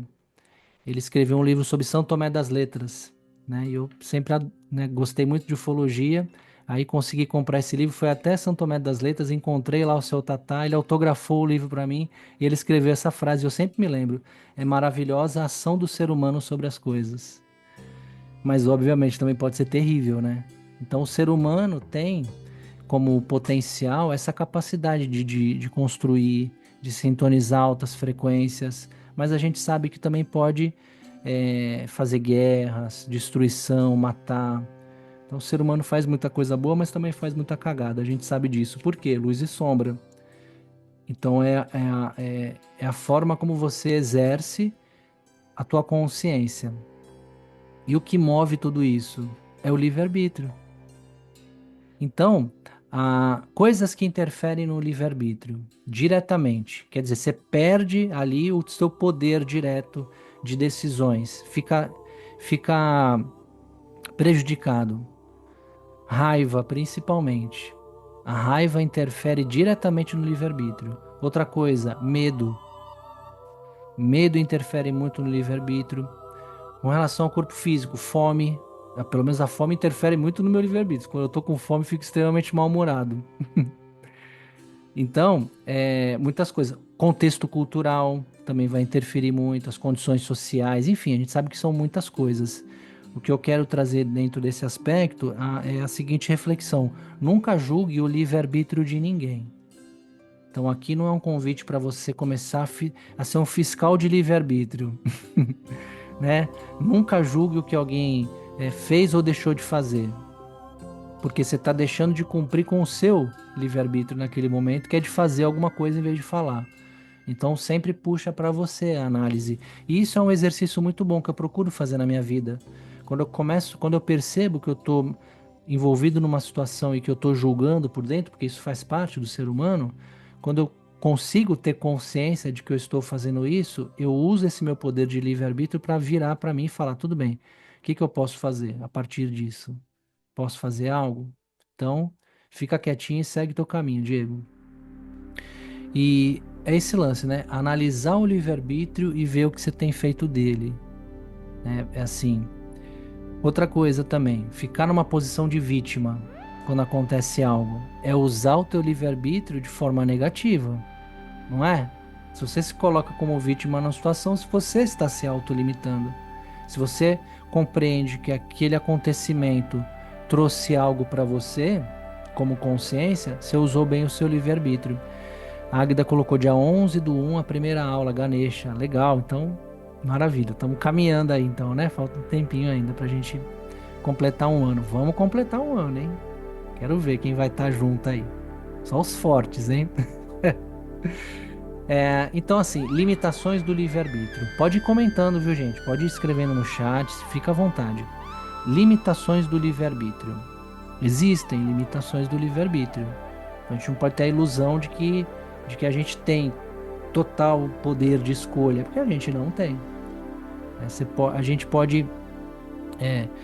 Ele escreveu um livro sobre São Tomé das Letras, né? E eu sempre, né, gostei muito de ufologia. Aí consegui comprar esse livro, foi até São Tomé das Letras, encontrei lá o seu Tatá, ele autografou o livro para mim e ele escreveu essa frase, eu sempre me lembro: é maravilhosa a ação do ser humano sobre as coisas. Mas obviamente também pode ser terrível, né? Então o ser humano tem como potencial essa capacidade de construir, de sintonizar altas frequências, mas a gente sabe que também pode fazer guerras, destruição, matar. Então o ser humano faz muita coisa boa, mas também faz muita cagada, a gente sabe disso. Por quê? Luz e sombra. Então é a forma como você exerce a tua consciência. E o que move tudo isso é o livre-arbítrio. Então, há coisas que interferem no livre-arbítrio diretamente. Quer dizer, você perde ali o seu poder direto de decisões. Fica prejudicado. Raiva, principalmente. A raiva interfere diretamente no livre-arbítrio. Outra coisa, medo. Medo interfere muito no livre-arbítrio. Com relação ao corpo físico, fome. Pelo menos a fome interfere muito no meu livre-arbítrio. Quando eu tô com fome, eu fico extremamente mal-humorado. Então, muitas coisas. Contexto cultural também vai interferir muito, as condições sociais, enfim, a gente sabe que são muitas coisas. O que eu quero trazer dentro desse aspecto é a seguinte reflexão: nunca julgue o livre-arbítrio de ninguém. Então, aqui não é um convite para você começar a ser um fiscal de livre-arbítrio, né? Nunca julgue o que alguém fez ou deixou de fazer, porque você está deixando de cumprir com o seu livre-arbítrio naquele momento, que é de fazer alguma coisa em vez de falar. Então sempre puxa para você a análise. E isso é um exercício muito bom que eu procuro fazer na minha vida. Quando eu percebo que eu estou envolvido numa situação e que eu estou julgando por dentro, porque isso faz parte do ser humano, quando eu consigo ter consciência de que eu estou fazendo isso, eu uso esse meu poder de livre-arbítrio para virar para mim e falar: tudo bem, o que que eu posso fazer a partir disso? Posso fazer algo? Então, fica quietinho e segue teu caminho, Diego. E é esse lance, né? Analisar o livre-arbítrio e ver o que você tem feito dele. É assim. Outra coisa também, ficar numa posição de vítima quando acontece algo, é usar o teu livre-arbítrio de forma negativa, não é? Se você se coloca como vítima numa situação, se você está se autolimitando, se você compreende que aquele acontecimento trouxe algo para você, como consciência, você usou bem o seu livre-arbítrio. A Águida colocou dia 11/1 a primeira aula, Ganesha. Legal, então, maravilha. Estamos caminhando aí, então, né? Falta um tempinho ainda pra gente completar um ano. Vamos completar um ano, hein? Quero ver quem vai estar junto aí. Só os fortes, hein? Então, assim, limitações do livre-arbítrio. Pode ir comentando, viu, gente? Pode ir escrevendo no chat, fica à vontade. Limitações do livre-arbítrio. Existem limitações do livre-arbítrio. A gente não pode ter a ilusão de que a gente tem total poder de escolha, porque a gente não tem. A gente pode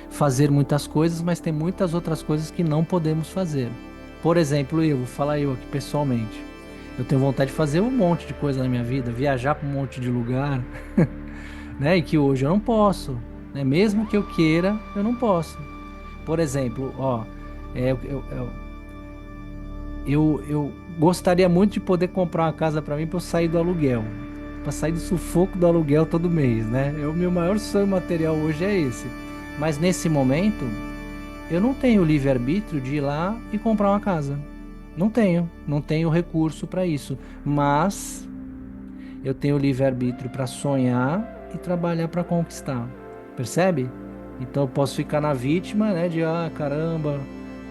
fazer muitas coisas, mas tem muitas outras coisas que não podemos fazer. Por exemplo, vou falar eu aqui pessoalmente. Eu tenho vontade de fazer um monte de coisa na minha vida, viajar para um monte de lugar, né? E que hoje eu não posso, né? Mesmo que eu queira, eu não posso. Por exemplo, eu gostaria muito de poder comprar uma casa para mim para eu sair do aluguel, para sair do sufoco do aluguel todo mês, né? O meu maior sonho material hoje é esse. Mas nesse momento, eu não tenho livre-arbítrio de ir lá e comprar uma casa. Não tenho recurso para isso. Mas eu tenho livre-arbítrio para sonhar e trabalhar para conquistar. Percebe? Então eu posso ficar na vítima, né, de caramba,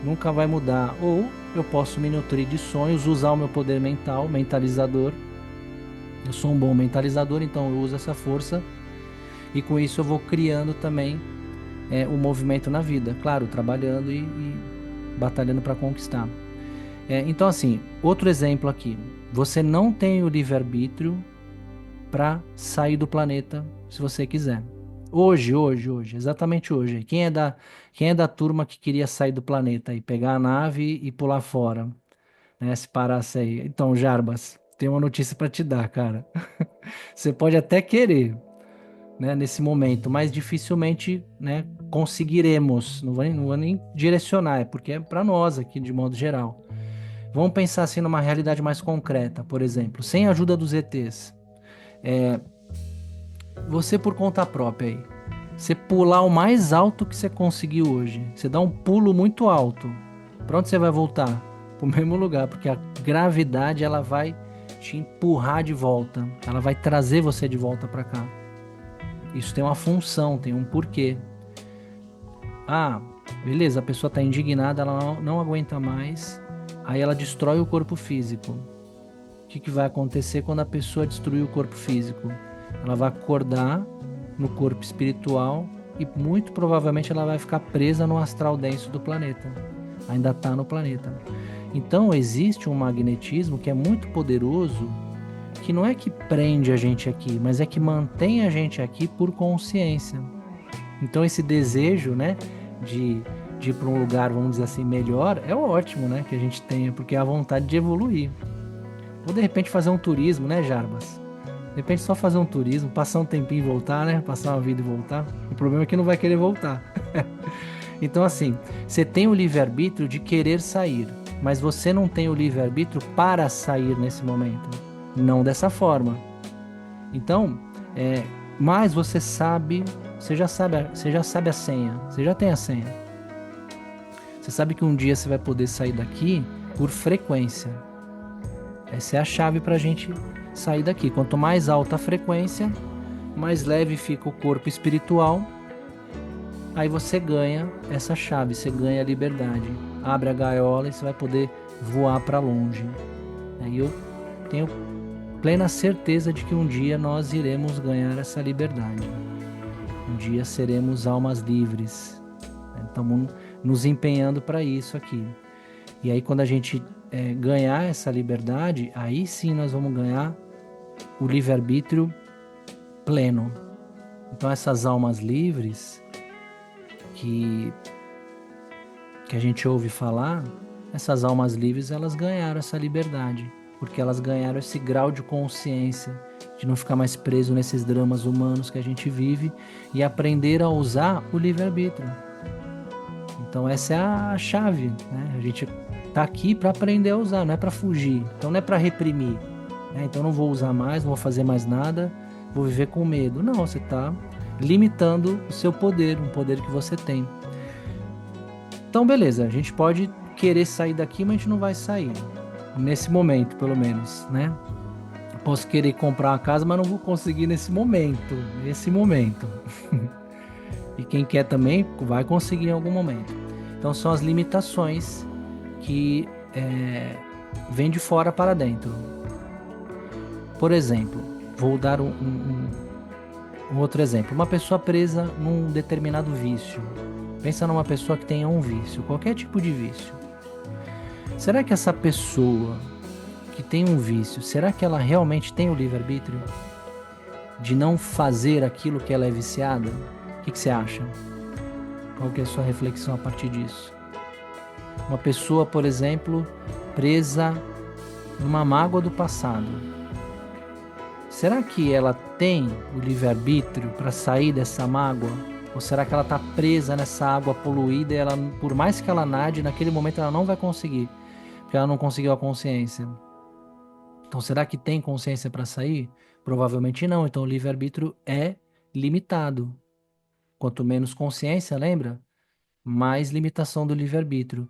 nunca vai mudar. Ou eu posso me nutrir de sonhos, usar o meu poder mental, mentalizador. Eu sou um bom mentalizador, então eu uso essa força e com isso eu vou criando também o movimento na vida. Claro, trabalhando e batalhando para conquistar. Então, assim, outro exemplo aqui. Você não tem o livre-arbítrio para sair do planeta se você quiser. Hoje, exatamente hoje. Quem é da turma que queria sair do planeta e pegar a nave e pular fora, né? Se parasse aí. Então, Jarbas, tem uma notícia para te dar, cara. Você pode até querer, né, nesse momento, mas dificilmente, né, conseguiremos. Não vou nem direcionar, porque é para nós aqui de modo geral. Vamos pensar assim numa realidade mais concreta, por exemplo, sem a ajuda dos ETs. Você por conta própria aí, você pular o mais alto que você conseguiu hoje, você dá um pulo muito alto, pra onde você vai voltar? Pro mesmo lugar, porque a gravidade ela vai te empurrar de volta, ela vai trazer você de volta para cá. Isso tem uma função, tem um porquê. Beleza, a pessoa tá indignada, ela não aguenta mais, aí ela destrói o corpo físico. O que vai acontecer quando a pessoa destruir o corpo físico? Ela vai acordar no corpo espiritual e muito provavelmente ela vai ficar presa no astral denso do planeta. Ainda está no planeta. Então existe um magnetismo que é muito poderoso, que não é que prende a gente aqui, mas é que mantém a gente aqui por consciência. Então esse desejo, né, de ir para um lugar, vamos dizer assim, melhor, é ótimo, né, que a gente tenha, porque é a vontade de evoluir. Ou de repente fazer um turismo, né, Jarbas? De repente só fazer um turismo, passar um tempinho e voltar, né? Passar uma vida e voltar. O problema é que não vai querer voltar. Então, assim, você tem o livre-arbítrio de querer sair, mas você não tem o livre-arbítrio para sair nesse momento. Não dessa forma. Então, mas você sabe, você já sabe a senha, você já tem a senha. Você sabe que um dia você vai poder sair daqui por frequência. Essa é a chave para a gente sair daqui. Quanto mais alta a frequência, mais leve fica o corpo espiritual. Aí você ganha essa chave, você ganha a liberdade. Abre a gaiola e você vai poder voar para longe. Aí eu tenho plena certeza de que um dia nós iremos ganhar essa liberdade. Um dia seremos almas livres. Estamos nos empenhando para isso aqui. E aí quando a gente ganhar essa liberdade, aí sim nós vamos ganhar o livre-arbítrio pleno. Então essas almas livres que a gente ouve falar, essas almas livres, elas ganharam essa liberdade. porque elas ganharam esse grau de consciência, de não ficar mais preso nesses dramas humanos que a gente vive e aprender a usar o livre-arbítrio. Então essa é a chave, né? A gente tá aqui para aprender a usar, não é para fugir, então não é para reprimir, né? Então não vou usar mais, não vou fazer mais nada, vou viver com medo. Não, você tá limitando o seu poder, um poder que você tem. Então beleza, a gente pode querer sair daqui, mas a gente não vai sair. Nesse momento, pelo menos, né? Posso querer comprar uma casa, mas não vou conseguir nesse momento. E quem quer também vai conseguir em algum momento. Então são as limitações que vêm de fora para dentro. Por exemplo, vou dar um outro exemplo. Uma pessoa presa num determinado vício. Pensa numa pessoa que tenha um vício, qualquer tipo de vício. Será que essa pessoa que tem um vício, será que ela realmente tem o livre-arbítrio de não fazer aquilo que ela é viciada? O que você acha? Qual que é a sua reflexão a partir disso? Uma pessoa, por exemplo, presa numa mágoa do passado. Será que ela tem o livre-arbítrio para sair dessa mágoa? Ou será que ela está presa nessa água poluída e ela, por mais que ela nade, naquele momento ela não vai conseguir, porque ela não conseguiu a consciência? Então, será que tem consciência para sair? Provavelmente não. Então, o livre-arbítrio é limitado. Quanto menos consciência, lembra? Mais limitação do livre-arbítrio.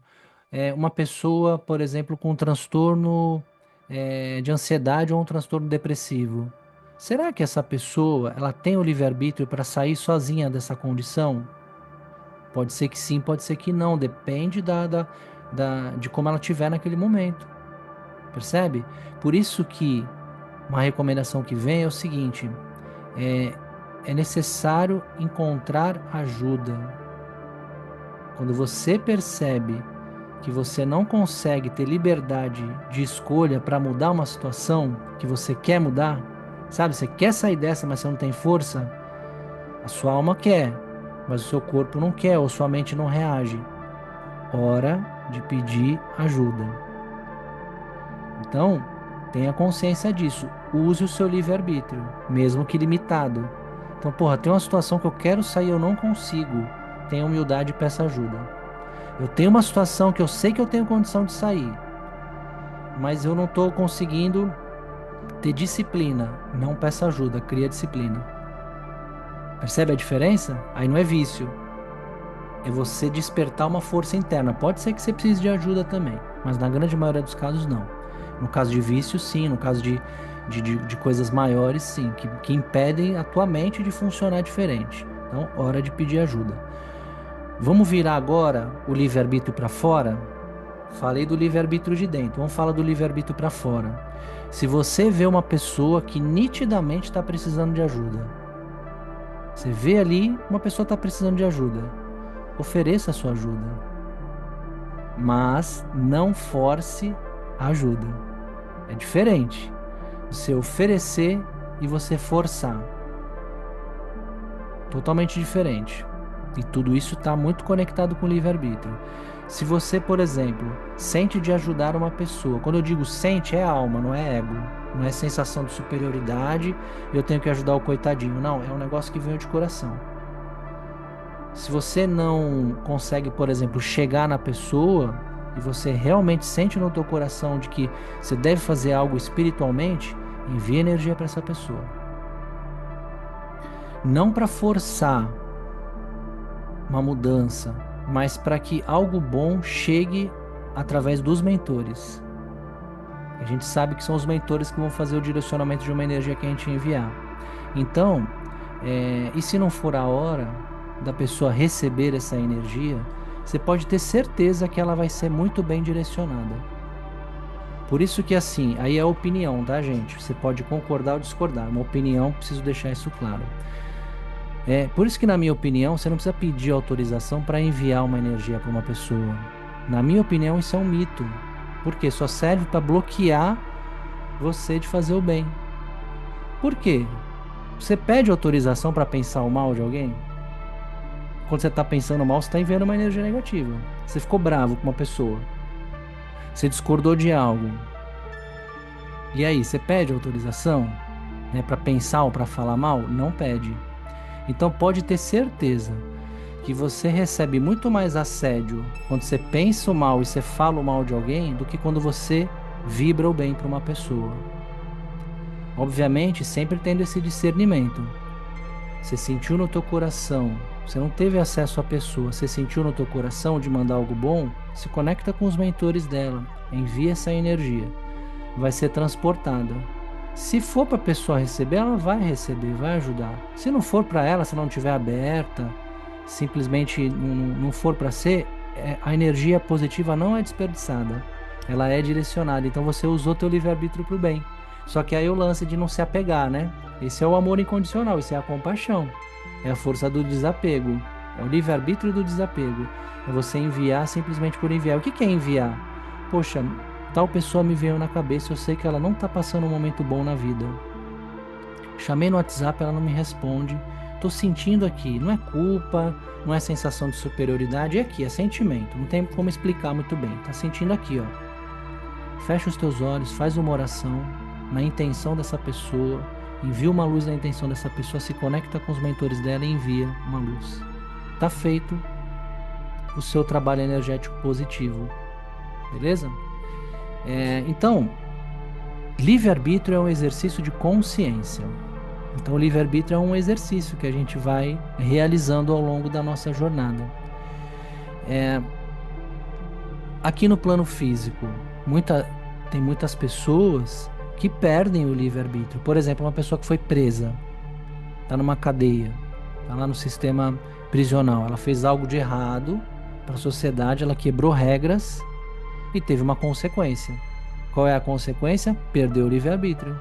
Uma pessoa, por exemplo, com um transtorno de ansiedade ou um transtorno depressivo. Será que essa pessoa ela tem o livre-arbítrio para sair sozinha dessa condição? Pode ser que sim, pode ser que não. Depende de como ela estiver naquele momento. Percebe? Por isso que uma recomendação que vem é o seguinte: é necessário encontrar ajuda. Quando você percebe que você não consegue ter liberdade de escolha para mudar uma situação que você quer mudar, sabe? Você quer sair dessa, mas você não tem força. A sua alma quer, mas o seu corpo não quer, ou sua mente não reage. Hora de pedir ajuda. Então, tenha consciência disso. Use o seu livre-arbítrio, mesmo que limitado. Então, tem uma situação que eu quero sair e eu não consigo. Tenha humildade e peça ajuda. Eu tenho uma situação que eu sei que eu tenho condição de sair, mas eu não estou conseguindo ter disciplina. Não peça ajuda, cria disciplina. Percebe a diferença? Aí não é vício. É você despertar uma força interna. Pode ser que você precise de ajuda também, mas na grande maioria dos casos não. No caso de vício, sim. No caso de coisas maiores, sim, que impedem a tua mente de funcionar diferente. Então, hora de pedir ajuda. Vamos virar agora o livre-arbítrio para fora? Falei do livre-arbítrio de dentro, vamos falar do livre-arbítrio para fora. Se você vê uma pessoa que nitidamente está precisando de ajuda, você vê ali uma pessoa está precisando de ajuda, ofereça a sua ajuda, mas não force a ajuda. É diferente você oferecer e você forçar. Totalmente diferente. E tudo isso está muito conectado com o livre-arbítrio. Se você, por exemplo, sente de ajudar uma pessoa, quando eu digo sente, é alma, não é ego, não é sensação de superioridade, eu tenho que ajudar o coitadinho, não, é um negócio que veio de coração. Se você não consegue, por exemplo, chegar na pessoa e você realmente sente no teu coração de que você deve fazer algo espiritualmente, envie energia para essa pessoa. Não para forçar uma mudança, mas para que algo bom chegue através dos mentores. A gente sabe que são os mentores que vão fazer o direcionamento de uma energia que a gente enviar. Então, e se não for a hora da pessoa receber essa energia, você pode ter certeza que ela vai ser muito bem direcionada. Por isso que assim, aí é opinião, tá, gente? Você pode concordar ou discordar, uma opinião, preciso deixar isso claro. Por isso que, na minha opinião, você não precisa pedir autorização para enviar uma energia para uma pessoa. Na minha opinião, isso é um mito. Porque só serve para bloquear você de fazer o bem. Por quê? Você pede autorização para pensar o mal de alguém? Quando você está pensando mal, você está enviando uma energia negativa. Você ficou bravo com uma pessoa. Você discordou de algo. E aí, você pede autorização, né, para pensar ou para falar mal? Não pede. Então pode ter certeza que você recebe muito mais assédio quando você pensa o mal e você fala o mal de alguém do que quando você vibra o bem para uma pessoa. Obviamente, sempre tendo esse discernimento. Você sentiu no teu coração, você não teve acesso à pessoa, você sentiu no teu coração de mandar algo bom, se conecta com os mentores dela, envia essa energia, vai ser transportada. Se for para a pessoa receber, ela vai receber, vai ajudar. Se não for para ela, se não estiver aberta, simplesmente não for para ser, a energia positiva não é desperdiçada, ela é direcionada. Então você usou teu livre-arbítrio para o bem. Só que aí o lance de não se apegar, né? Esse é o amor incondicional, isso é a compaixão, é a força do desapego, é o livre-arbítrio do desapego. É você enviar simplesmente por enviar. O que é enviar? Poxa, tal pessoa me veio na cabeça, eu sei que ela não está passando um momento bom na vida. Chamei no WhatsApp, ela não me responde. Tô sentindo aqui, não é culpa, não é sensação de superioridade, é aqui, é sentimento. Não tem como explicar muito bem. Tá sentindo aqui, ó. Fecha os teus olhos, faz uma oração na intenção dessa pessoa, envia uma luz na intenção dessa pessoa, se conecta com os mentores dela e envia uma luz. Tá feito o seu trabalho energético positivo, beleza? Então, livre-arbítrio é um exercício de consciência. Então, o livre-arbítrio é um exercício que a gente vai realizando ao longo da nossa jornada. Aqui no plano físico, tem muitas pessoas que perdem o livre-arbítrio. Por exemplo, uma pessoa que foi presa, está numa cadeia, está lá no sistema prisional. Ela fez algo de errado para a sociedade, ela quebrou regras e teve uma consequência. Qual é a consequência? Perdeu o livre-arbítrio.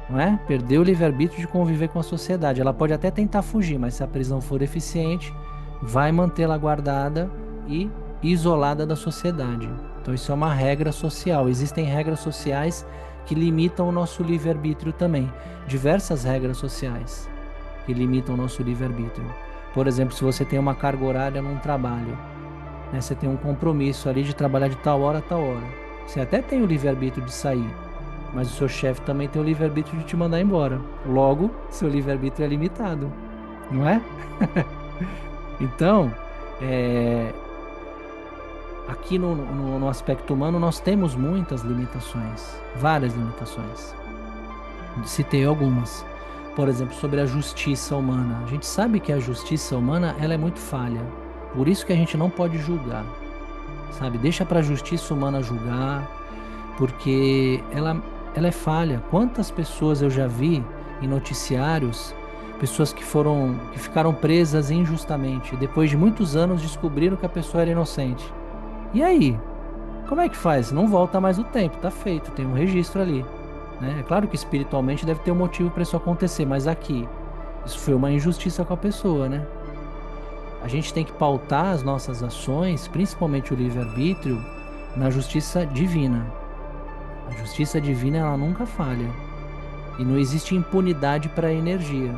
Não é? Perdeu o livre-arbítrio de conviver com a sociedade. Ela pode até tentar fugir, mas se a prisão for eficiente, vai mantê-la guardada e isolada da sociedade. Então isso é uma regra social. Existem regras sociais que limitam o nosso livre-arbítrio também. Diversas regras sociais que limitam o nosso livre-arbítrio. Por exemplo, se você tem uma carga horária num trabalho, né, você tem um compromisso ali de trabalhar de tal hora a tal hora. Você até tem o livre-arbítrio de sair, mas o seu chefe também tem o livre-arbítrio de te mandar embora. Logo, seu livre-arbítrio é limitado, não é? Então, aqui no aspecto humano nós temos muitas limitações, várias limitações. Citei algumas. Por exemplo, sobre a justiça humana. A gente sabe que a justiça humana ela é muito falha. Por isso que a gente não pode julgar, sabe? Deixa para a justiça humana julgar, porque ela é falha. Quantas pessoas eu já vi em noticiários, pessoas que ficaram presas injustamente, depois de muitos anos descobriram que a pessoa era inocente. E aí? Como é que faz? Não volta mais o tempo, tá feito, tem um registro ali, né? É claro que espiritualmente deve ter um motivo para isso acontecer, mas aqui, isso foi uma injustiça com a pessoa, né? A gente tem que pautar as nossas ações, principalmente o livre-arbítrio, na justiça divina. A justiça divina, ela nunca falha. E não existe impunidade para a energia.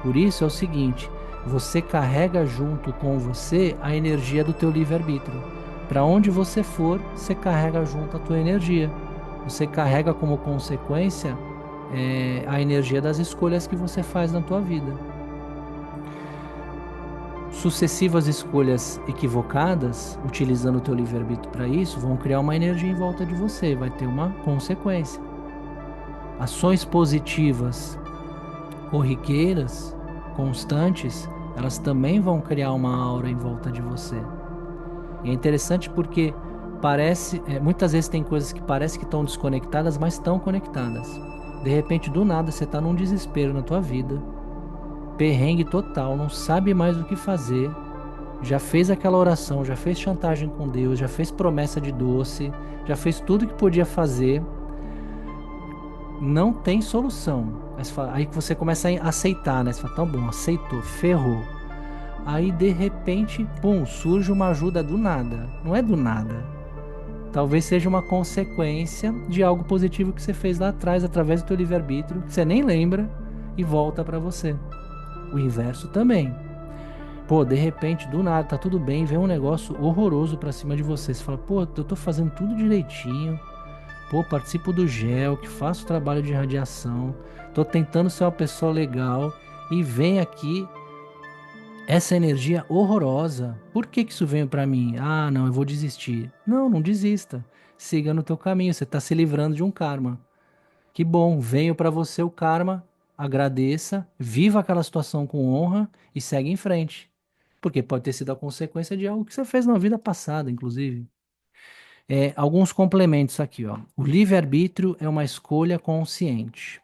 Por isso é o seguinte, você carrega junto com você a energia do teu livre-arbítrio. Para onde você for, você carrega junto a tua energia. Você carrega como consequência a energia das escolhas que você faz na tua vida. Sucessivas escolhas equivocadas, utilizando o teu livre-arbítrio para isso, vão criar uma energia em volta de você, vai ter uma consequência. Ações positivas, corriqueiras, constantes, elas também vão criar uma aura em volta de você. E é interessante porque muitas vezes tem coisas que parecem que estão desconectadas, mas estão conectadas. De repente, do nada, você está num desespero na tua vida, perrengue total, não sabe mais o que fazer, já fez aquela oração, já fez chantagem com Deus, já fez promessa de doce, já fez tudo que podia fazer, não tem solução. Aí que você começa a aceitar, né? Você fala, tá bom, aceitou, ferrou. Aí de repente, pum, surge uma ajuda do nada. Não é do nada. Talvez seja uma consequência de algo positivo que você fez lá atrás, através do teu livre-arbítrio, que você nem lembra e volta para você. O inverso também. Pô, de repente, do nada, tá tudo bem, vem um negócio horroroso pra cima de você. Você fala, pô, eu tô fazendo tudo direitinho. pô, participo do GEL, que faço trabalho de radiação, tô tentando ser uma pessoa legal e vem aqui essa energia horrorosa. Por que que isso veio pra mim? Ah, não, eu vou desistir. Não, não desista. Siga no teu caminho, você tá se livrando de um karma. Que bom, veio pra você o karma, agradeça, viva aquela situação com honra e segue em frente. Porque pode ter sido a consequência de algo que você fez na vida passada, inclusive. Alguns complementos aqui, ó. O livre-arbítrio é uma escolha consciente,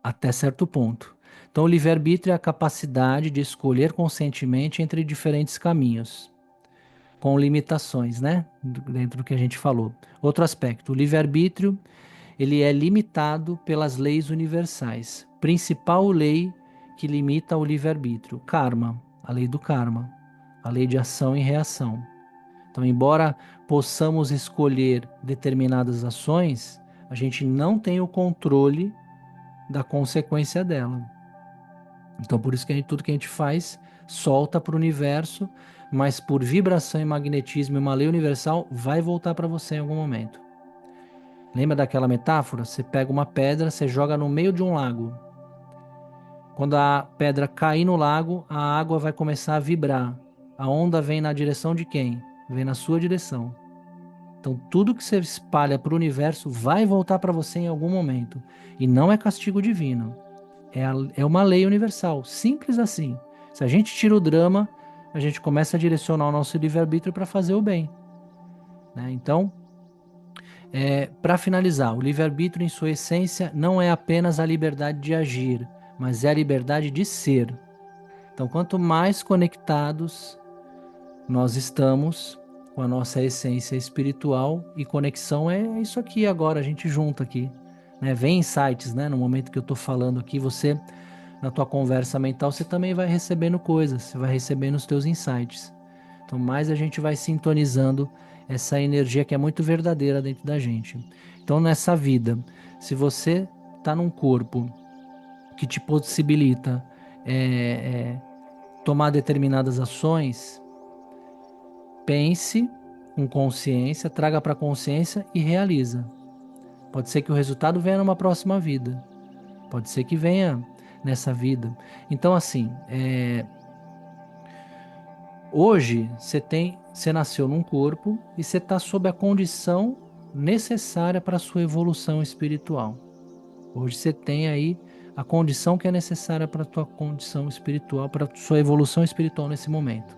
até certo ponto. Então, o livre-arbítrio é a capacidade de escolher conscientemente entre diferentes caminhos, com limitações, né? Dentro do que a gente falou. Outro aspecto, o livre-arbítrio, ele é limitado pelas leis universais. Principal lei que limita o livre-arbítrio, karma, a lei do karma, a lei de ação e reação. Então, embora possamos escolher determinadas ações, a gente não tem o controle da consequência dela. Então, por isso que tudo que a gente faz solta para o universo, mas por vibração e magnetismo e uma lei universal vai voltar para você em algum momento. Lembra daquela metáfora? Você pega uma pedra, você joga no meio de um lago. Quando a pedra cair no lago, a água vai começar a vibrar. A onda vem na direção de quem? Vem na sua direção. Então, tudo que você espalha para o universo vai voltar para você em algum momento. E não é castigo divino. É uma lei universal. Simples assim. Se a gente tira o drama, a gente começa a direcionar o nosso livre-arbítrio para fazer o bem. Né? Então, para finalizar, o livre-arbítrio, em sua essência, não é apenas a liberdade de agir, mas é a liberdade de ser. Então, quanto mais conectados nós estamos com a nossa essência espiritual, e conexão é isso aqui agora, a gente junta aqui, né? Vem insights, né? No momento que eu estou falando aqui, você, na tua conversa mental, você também vai recebendo coisas, você vai recebendo os teus insights. Então, mais a gente vai sintonizando essa energia que é muito verdadeira dentro da gente. Então, nessa vida, se você está num corpo que te possibilita tomar determinadas ações, pense com consciência, traga para a consciência e realiza. Pode ser que o resultado venha numa próxima vida. Pode ser que venha nessa vida. Então, assim, hoje você nasceu num corpo e você está sob a condição necessária para a sua evolução espiritual. Hoje você tem aí a condição que é necessária para a tua condição espiritual, para a sua evolução espiritual nesse momento.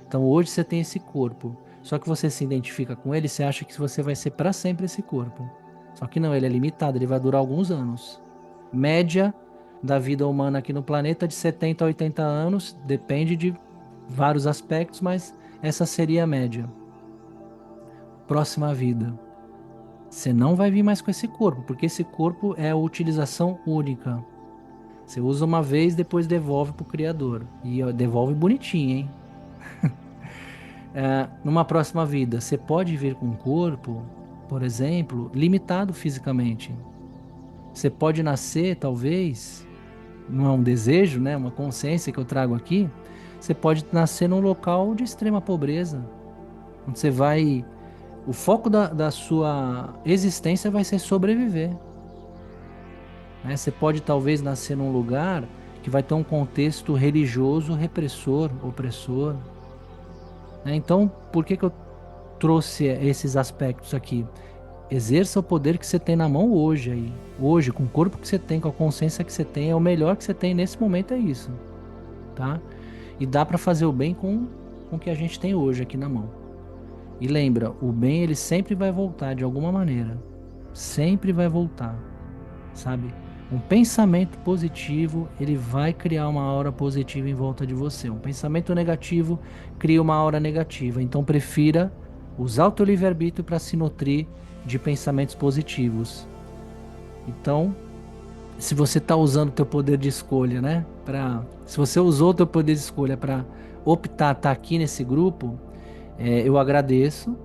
Então hoje você tem esse corpo, só que você se identifica com ele, você acha que você vai ser para sempre esse corpo. Só que não, ele é limitado, ele vai durar alguns anos. Média da vida humana aqui no planeta de 70 a 80 anos, depende de vários aspectos, mas essa seria a média. Próxima vida. Você não vai vir mais com esse corpo, porque esse corpo é a utilização única. Você usa uma vez, depois devolve pro Criador. E devolve bonitinho, hein? Numa próxima vida, você pode vir com um corpo, por exemplo, limitado fisicamente. Você pode nascer, talvez, não é um desejo, né? Uma consciência que eu trago aqui. Você pode nascer num local de extrema pobreza, onde você vai... O foco da sua existência vai ser sobreviver. Né? Você pode talvez nascer num lugar que vai ter um contexto religioso repressor, opressor. Né? Então, por que eu trouxe esses aspectos aqui? Exerça o poder que você tem na mão hoje aí. Hoje, com o corpo que você tem, com a consciência que você tem, é o melhor que você tem nesse momento, é isso. Tá? E dá para fazer o bem com o que a gente tem hoje aqui na mão. E lembra, o bem ele sempre vai voltar de alguma maneira. Sempre vai voltar, sabe? Um pensamento positivo, ele vai criar uma aura positiva em volta de você. Um pensamento negativo cria uma aura negativa. Então prefira usar o teu livre-arbítrio para se nutrir de pensamentos positivos. Então, se você está usando o teu poder de escolha, né? Se você usou o teu poder de escolha para optar estar aqui nesse grupo, eu agradeço.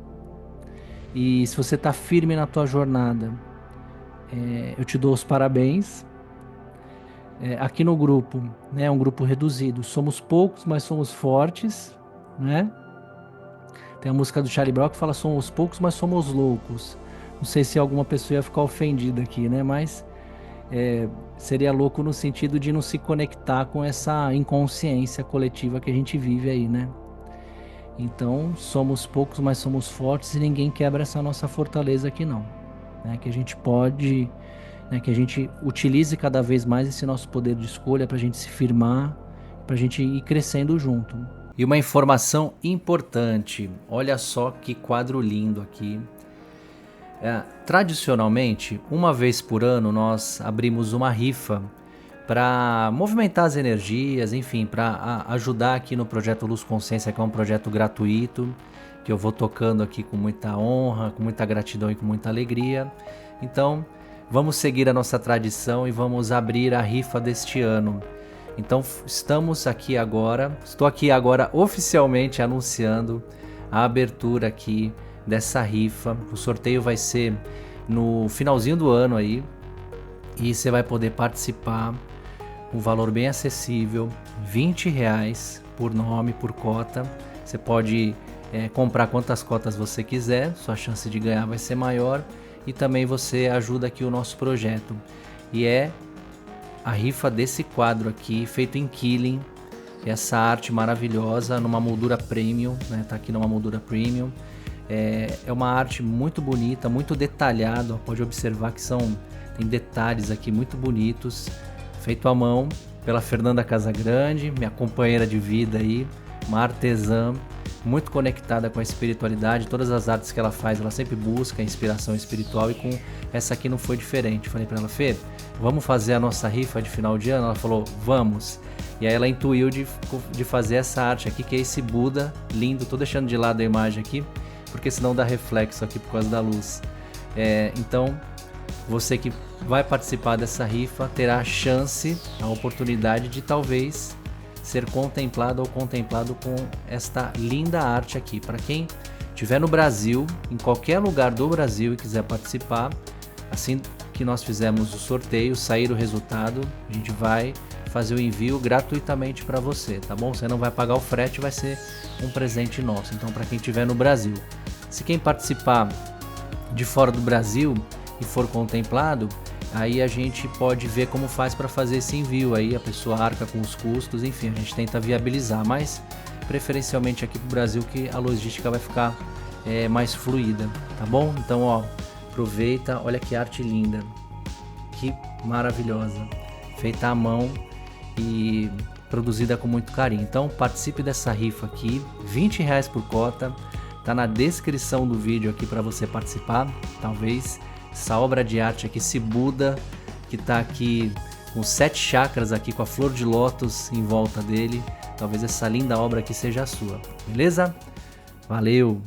E se você está firme na tua jornada, eu te dou os parabéns. Aqui no grupo, né, um grupo reduzido, somos poucos, mas somos fortes, né? Tem a música do Charlie Brown que fala somos poucos, mas somos loucos. Não sei se alguma pessoa ia ficar ofendida aqui, né? Mas seria louco no sentido de não se conectar com essa inconsciência coletiva que a gente vive aí, né? Então, somos poucos, mas somos fortes e ninguém quebra essa nossa fortaleza aqui não. Né? Que a gente pode, né? Que a gente utilize cada vez mais esse nosso poder de escolha para a gente se firmar, para a gente ir crescendo junto. E uma informação importante, olha só que quadro lindo aqui. Tradicionalmente, uma vez por ano, nós abrimos uma rifa para movimentar as energias, enfim, para ajudar aqui no projeto Luz Consciência, que é um projeto gratuito, que eu vou tocando aqui com muita honra, com muita gratidão e com muita alegria. Então, vamos seguir a nossa tradição e vamos abrir a rifa deste ano. Então, estou aqui agora oficialmente anunciando a abertura aqui dessa rifa. O sorteio vai ser no finalzinho do ano aí, e você vai poder participar. Um valor bem acessível, R$20 por nome, por cota. Você pode comprar quantas cotas você quiser, sua chance de ganhar vai ser maior, e também você ajuda aqui o nosso projeto. E é a rifa desse quadro aqui, feito em Killing, essa arte maravilhosa numa moldura premium, né? Tá aqui numa moldura premium. É uma arte muito bonita, muito detalhada, pode observar que tem detalhes aqui muito bonitos, feito à mão pela Fernanda Casagrande, minha companheira de vida aí, uma artesã muito conectada com a espiritualidade. Todas as artes que ela faz, ela sempre busca inspiração espiritual, e com essa aqui não foi diferente. Falei para ela: Fê, vamos fazer a nossa rifa de final de ano? Ela falou: vamos. E aí ela intuiu de fazer essa arte aqui, que é esse Buda lindo. Tô deixando de lado a imagem aqui, porque senão dá reflexo aqui por causa da luz. Então, você que vai participar dessa rifa terá a chance, a oportunidade de talvez ser contemplado ou contemplado com esta linda arte aqui. Para quem estiver no Brasil, em qualquer lugar do Brasil e quiser participar, assim que nós fizermos o sorteio, sair o resultado, a gente vai fazer o envio gratuitamente para você, tá bom? Você não vai pagar o frete, vai ser um presente nosso. Então, para quem estiver no Brasil, se quem participar de fora do Brasil e for contemplado, aí a gente pode ver como faz para fazer esse envio. Aí a pessoa arca com os custos, enfim, a gente tenta viabilizar, mas preferencialmente aqui pro Brasil, que a logística vai ficar mais fluida, tá bom? Então, ó, aproveita, olha que arte linda, que maravilhosa, feita à mão e produzida com muito carinho. Então participe dessa rifa aqui, R$20 por cota, tá na descrição do vídeo aqui para você participar. Talvez essa obra de arte aqui, esse Buda que tá aqui com 7 chakras aqui, com a flor de lótus em volta dele, talvez essa linda obra aqui seja a sua, beleza? Valeu!